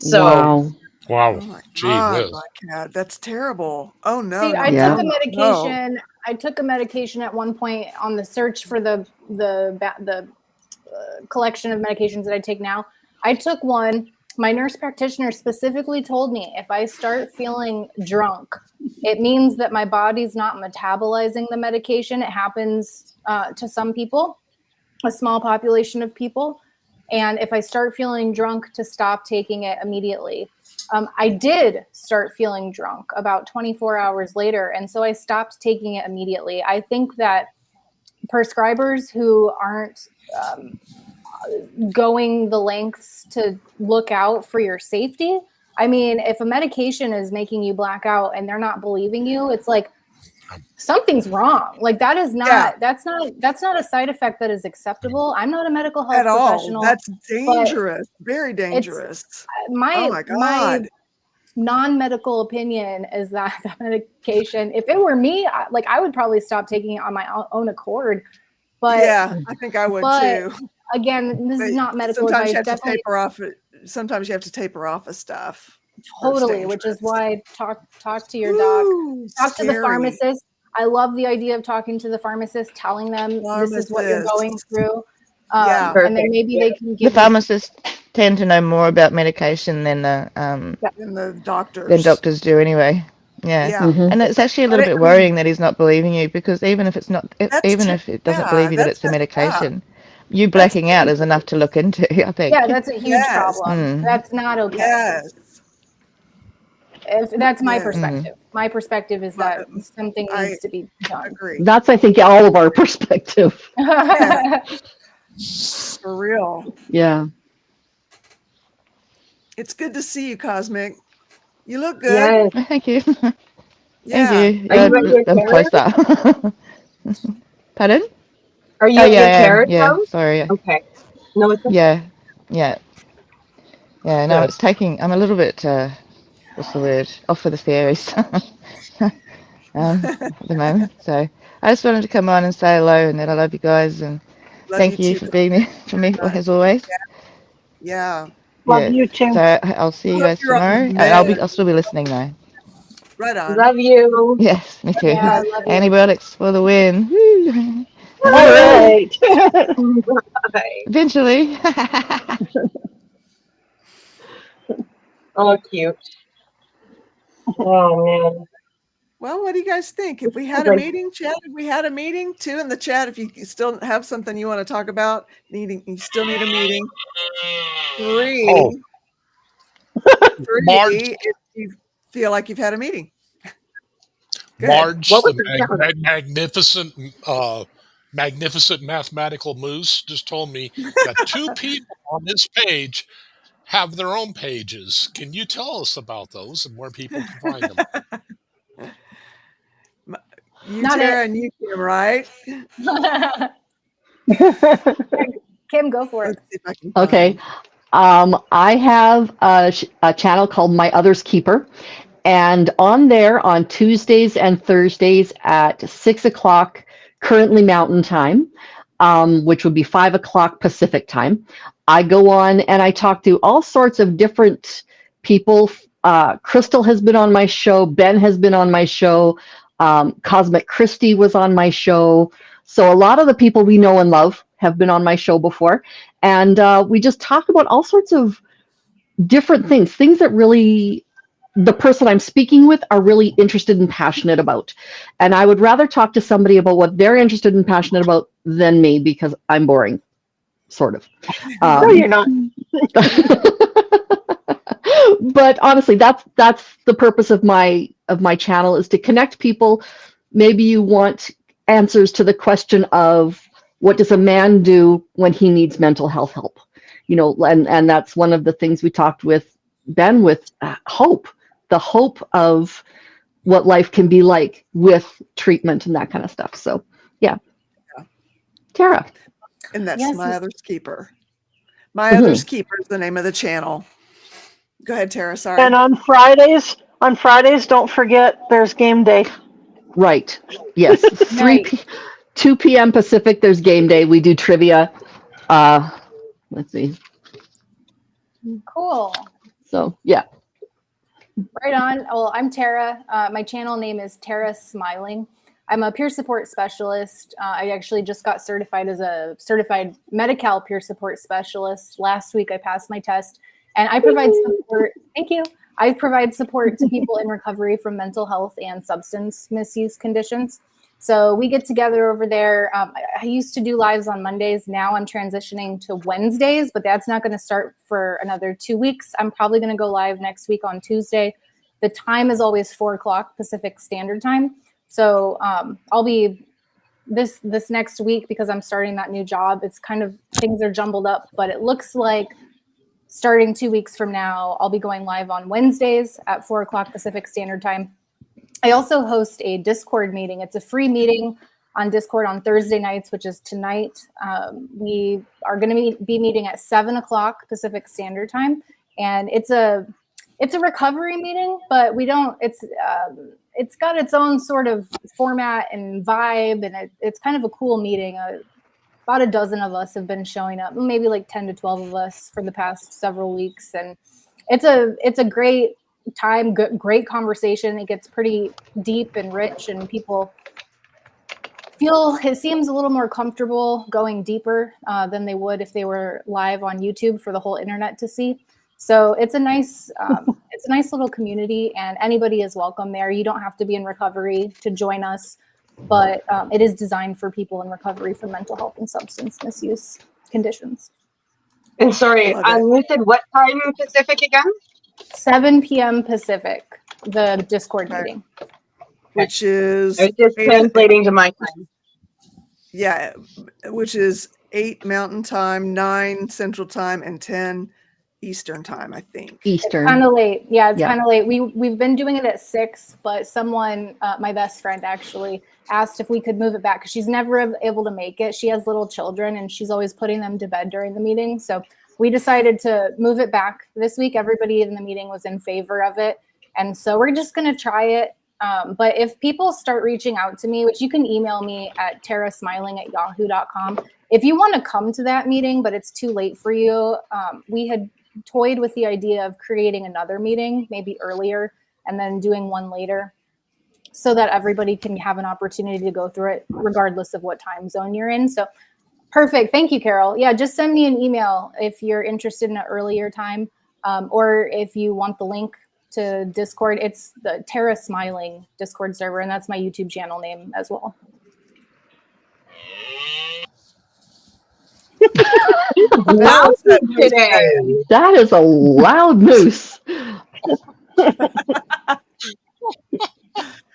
So wow. Oh my Gee God, whiz. Black Cat, that's terrible. Oh no. See, no, I no, took a no, medication. no. I took a medication at one point on the search for the collection of medications that I take now. I took one. My nurse practitioner specifically told me if I start feeling drunk, it means that my body's not metabolizing the medication. It happens to some people, a small population of people. And if I start feeling drunk, to stop taking it immediately. I did start feeling drunk about 24 hours later. And so I stopped taking it immediately. I think that prescribers who aren't going the lengths to look out for your safety. I mean, if a medication is making you black out and they're not believing you, it's like something's wrong. Like that is not, that's not a side effect that is acceptable. I'm not a medical health professional. That's dangerous. Very dangerous. Oh my God. My non-medical opinion is that the medication, if it were me, I would probably stop taking it on my own accord. But yeah, I think I would too. Again, this is not medical sometimes advice. You have to taper off. Sometimes you have to taper off of stuff. Totally, which is why talk to your doc. Talk to the pharmacist. I love the idea of talking to the pharmacist, telling them this is what you're going through. And then maybe they can give the pharmacists tend to know more about medication than the doctors. Than doctors do anyway. Yeah. And it's actually a little bit worrying that he's not believing you, because even if it's not, even if it doesn't believe you that it's the medication, you blacking out is enough to look into, I think. Yeah, that's a huge problem. That's not okay. Yes. If that's my Yes. perspective. My perspective is that something I needs to be done. agree. That's, I think, all of our perspective. Yeah. For real. Yeah. It's good to see you, Cosmic. You look good. Yes. Thank you. Yeah. Thank you. Are you at your I'm carrot? closer. Pardon? Are you Oh at your yeah, carrot yeah. house? Sorry. Okay. No, it's okay. Yeah, yeah, yeah. No, Good. it's taking. I'm a little bit. What's the word? Off for the fairies. At the moment. So I just wanted to come on and say hello and that I love you guys and Love you thank you too. for being there for me as always. Yeah. Love Yeah. you too. So I'll see you Hope guys you're on tomorrow. the And mend. I'll still be listening though. Right on. Love you. Yes, me too. Yeah, I love you. Antibiotics for the win. Woo. All right. Bye. Eventually. Oh, cute. Oh man. Well, what do you guys think? If we had a meeting, Chad, if we had a meeting too in the chat, if you still have something you want to talk about, you still need a meeting. Oh, Marge, Three, if you feel like you've had a meeting. Good. Marge, What was the that? magnificent mathematical moose, just told me that 2 people on this page have their own pages. Can you tell us about those and where people can find them? You, Not Tara, it. and you, Kim, right? Kim, go for it. Let's see if I can Okay. find. I have a channel called My Other's Keeper. And on there on Tuesdays and Thursdays at 6 o'clock, currently Mountain Time, which would be 5 o'clock Pacific Time, I go on and I talk to all sorts of different people. Crystal has been on my show. Ben has been on my show. Cosmic Christie was on my show. So a lot of the people we know and love have been on my show before. And we just talk about all sorts of different things that really the person I'm speaking with are really interested and passionate about. And I would rather talk to somebody about what they're interested and passionate about than me because I'm boring, sort of. No, you're not. But honestly, that's the purpose of my channel, is to connect people. Maybe you want answers to the question of what does a man do when he needs mental health help? You know, and that's one of the things we talked with Ben with hope, the hope of what life can be like with treatment and that kind of stuff. So yeah. Tara. And that's Yes. My Other's Keeper. My Other's Keeper is the name of the channel. Go ahead, Tara. Sorry. And on Fridays, don't forget there's game day. Right. Yes. 2 p.m. Pacific, there's game day. We do trivia. Let's see. Cool. So, yeah. Right on. Well, I'm Tara. My channel name is Tara Smiling. I'm a peer support specialist. I actually just got certified as a certified Medi-Cal peer support specialist. Last week, I passed my test, and I provide support. Thank you. I provide support to people in recovery from mental health and substance misuse conditions. So we get together over there. I used to do lives on Mondays. Now I'm transitioning to Wednesdays, but that's not going to start for another 2 weeks. I'm probably going to go live next week on Tuesday. The time is always 4 o'clock Pacific Standard Time. So I'll be this next week, because I'm starting that new job. It's kind of, things are jumbled up, but it looks like starting 2 weeks from now, I'll be going live on Wednesdays at 4 o'clock Pacific Standard Time. I also host a Discord meeting. It's a free meeting on Discord on Thursday nights, which is tonight. We are going to be meeting at 7 o'clock Pacific Standard Time, and it's a recovery meeting, but we don't. It's got its own sort of format and vibe, and it's kind of a cool meeting. About a dozen of us have been showing up, maybe like 10 to 12 of us for the past several weeks, and it's a great time, great conversation. It gets pretty deep and rich, and people it seems a little more comfortable going deeper than they would if they were live on YouTube for the whole internet to see. So it's a nice little community, and anybody is welcome there. You don't have to be in recovery to join us, but it is designed for people in recovery from mental health and substance misuse conditions. And sorry, you said what time Pacific again? 7 p.m. Pacific. the Discord meeting. Which is It's just translating to my time. Yeah, which is 8 Mountain Time, 9 Central Time, and 10 Eastern Time, I think. Eastern. It's kind of late. Yeah, it's Yeah. kind of late. We've been doing it at 6, but someone, my best friend actually, asked if we could move it back because she's never able to make it. She has little children and she's always putting them to bed during the meeting. So we decided to move it back this week. Everybody in the meeting was in favor of it. And so we're just going to try it. But if people start reaching out to me, which you can email me at tarasmiling@yahoo.com, if you want to come to that meeting, but it's too late for you, we had toyed with the idea of creating another meeting, maybe earlier, and then doing one later so that everybody can have an opportunity to go through it regardless of what time zone you're in. So perfect. Thank you, Carol. Yeah, just send me an email if you're interested in an earlier time, or if you want the link to Discord. It's the Tara Smiling Discord server, and that's my YouTube channel name as well. Loud today. That is a loud moose.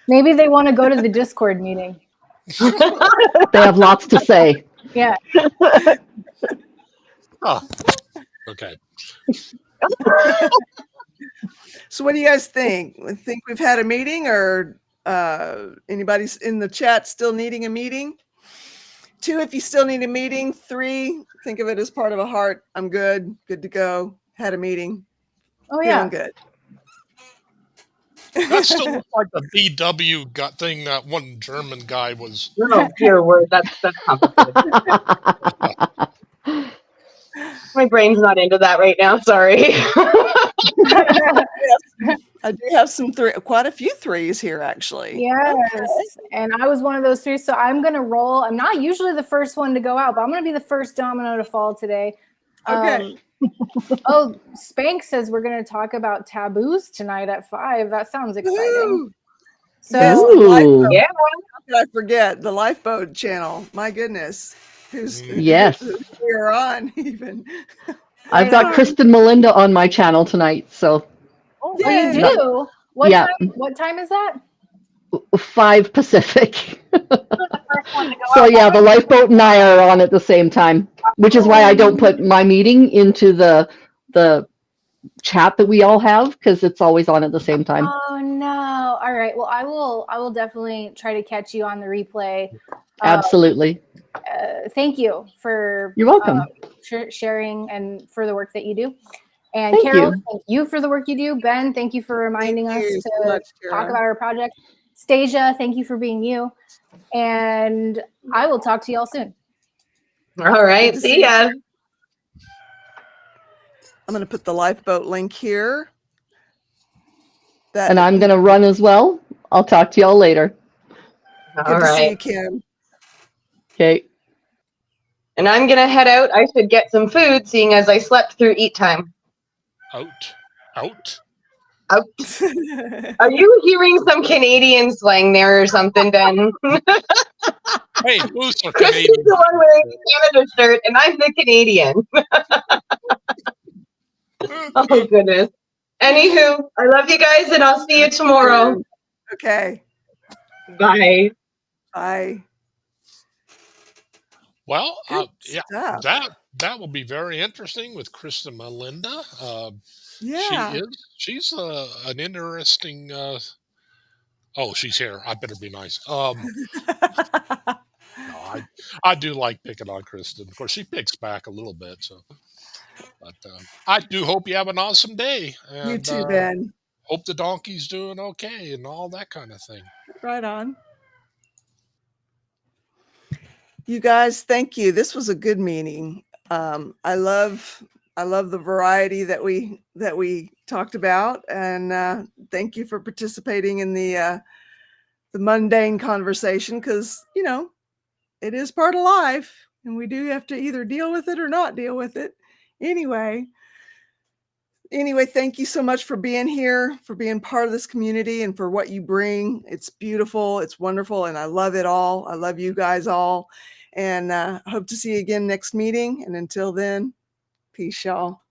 Maybe they want to go to the Discord meeting. They have lots to say. Yeah. Oh, okay. So what do you guys think? Think we've had a meeting, or anybody's in the chat still needing a meeting? 2, if you still need a meeting. 3, think of it as part of a heart. I'm good to go. Had a meeting. Oh, yeah. Feeling good. That still looks like the BW gut thing that one German guy was. No, dear word, that's complicated. My brain's not into that right now. Sorry. I do have quite a few 3s here, actually. Yes. Okay. And I was one of those 3. So I'm going to roll. I'm not usually the first one to go out, but I'm going to be the first domino to fall today. Okay. Oh, Spank says we're going to talk about taboos tonight at 5. That sounds exciting. Woo-hoo. So Yes, the Ooh. lifeboat. Yeah. How could I forget the Lifeboat channel? My goodness. Yes. We're on even. I've got Kristen Melinda on my channel tonight, so oh, Yay. you do? What Yeah. time? What time is that? 5 Pacific. So yeah, the Lifeboat and I are on at the same time, which is why I don't put my meeting into the chat that we all have, because it's always on at the same time. Oh no. All right. Well, I will definitely try to catch you on the replay. Absolutely. Thank you for You're welcome. sharing and for the work that you do. And Thank Carol, you. thank you for the work you do. Ben, thank you for reminding Thank us you to so much, talk Kara. about our project. Stasia, thank you for being you. And I will talk to y'all soon. All right. Good to See see ya. I'm going to put the Lifeboat link here. And I'm going to run as well. I'll talk to y'all later. Good All to see you, right. Kim. Okay. And I'm going to head out. I should get some food, seeing as I slept through eat time. Out. Out. Are you hearing some Canadian slang there or something, Ben? Hey, moose are Christy's Canadian. the one wearing the Canada shirt, and I'm the Canadian. Oh, goodness. Anywho, I love you guys, and I'll see you tomorrow. Okay. Bye. Bye. Well, Good yeah, stuff. that will be very interesting with Krista Melinda. Yeah. She's an interesting. Oh, she's here. I better be nice. No, I do like picking on Kristen. Of course, she picks back a little bit. So, but I do hope you have an awesome day. And, You too, Ben. Hope the donkey's doing okay and all that kind of thing. Right on. You guys, thank you. This was a good meeting. I love the variety that we talked about, and thank you for participating in the mundane conversation, because it is part of life, and we do have to either deal with it or not deal with it. Anyway, thank you so much for being here, for being part of this community, and for what you bring. It's beautiful, it's wonderful, and I love it all. I love you guys all, and hope to see you again next meeting. And until then, peace, y'all.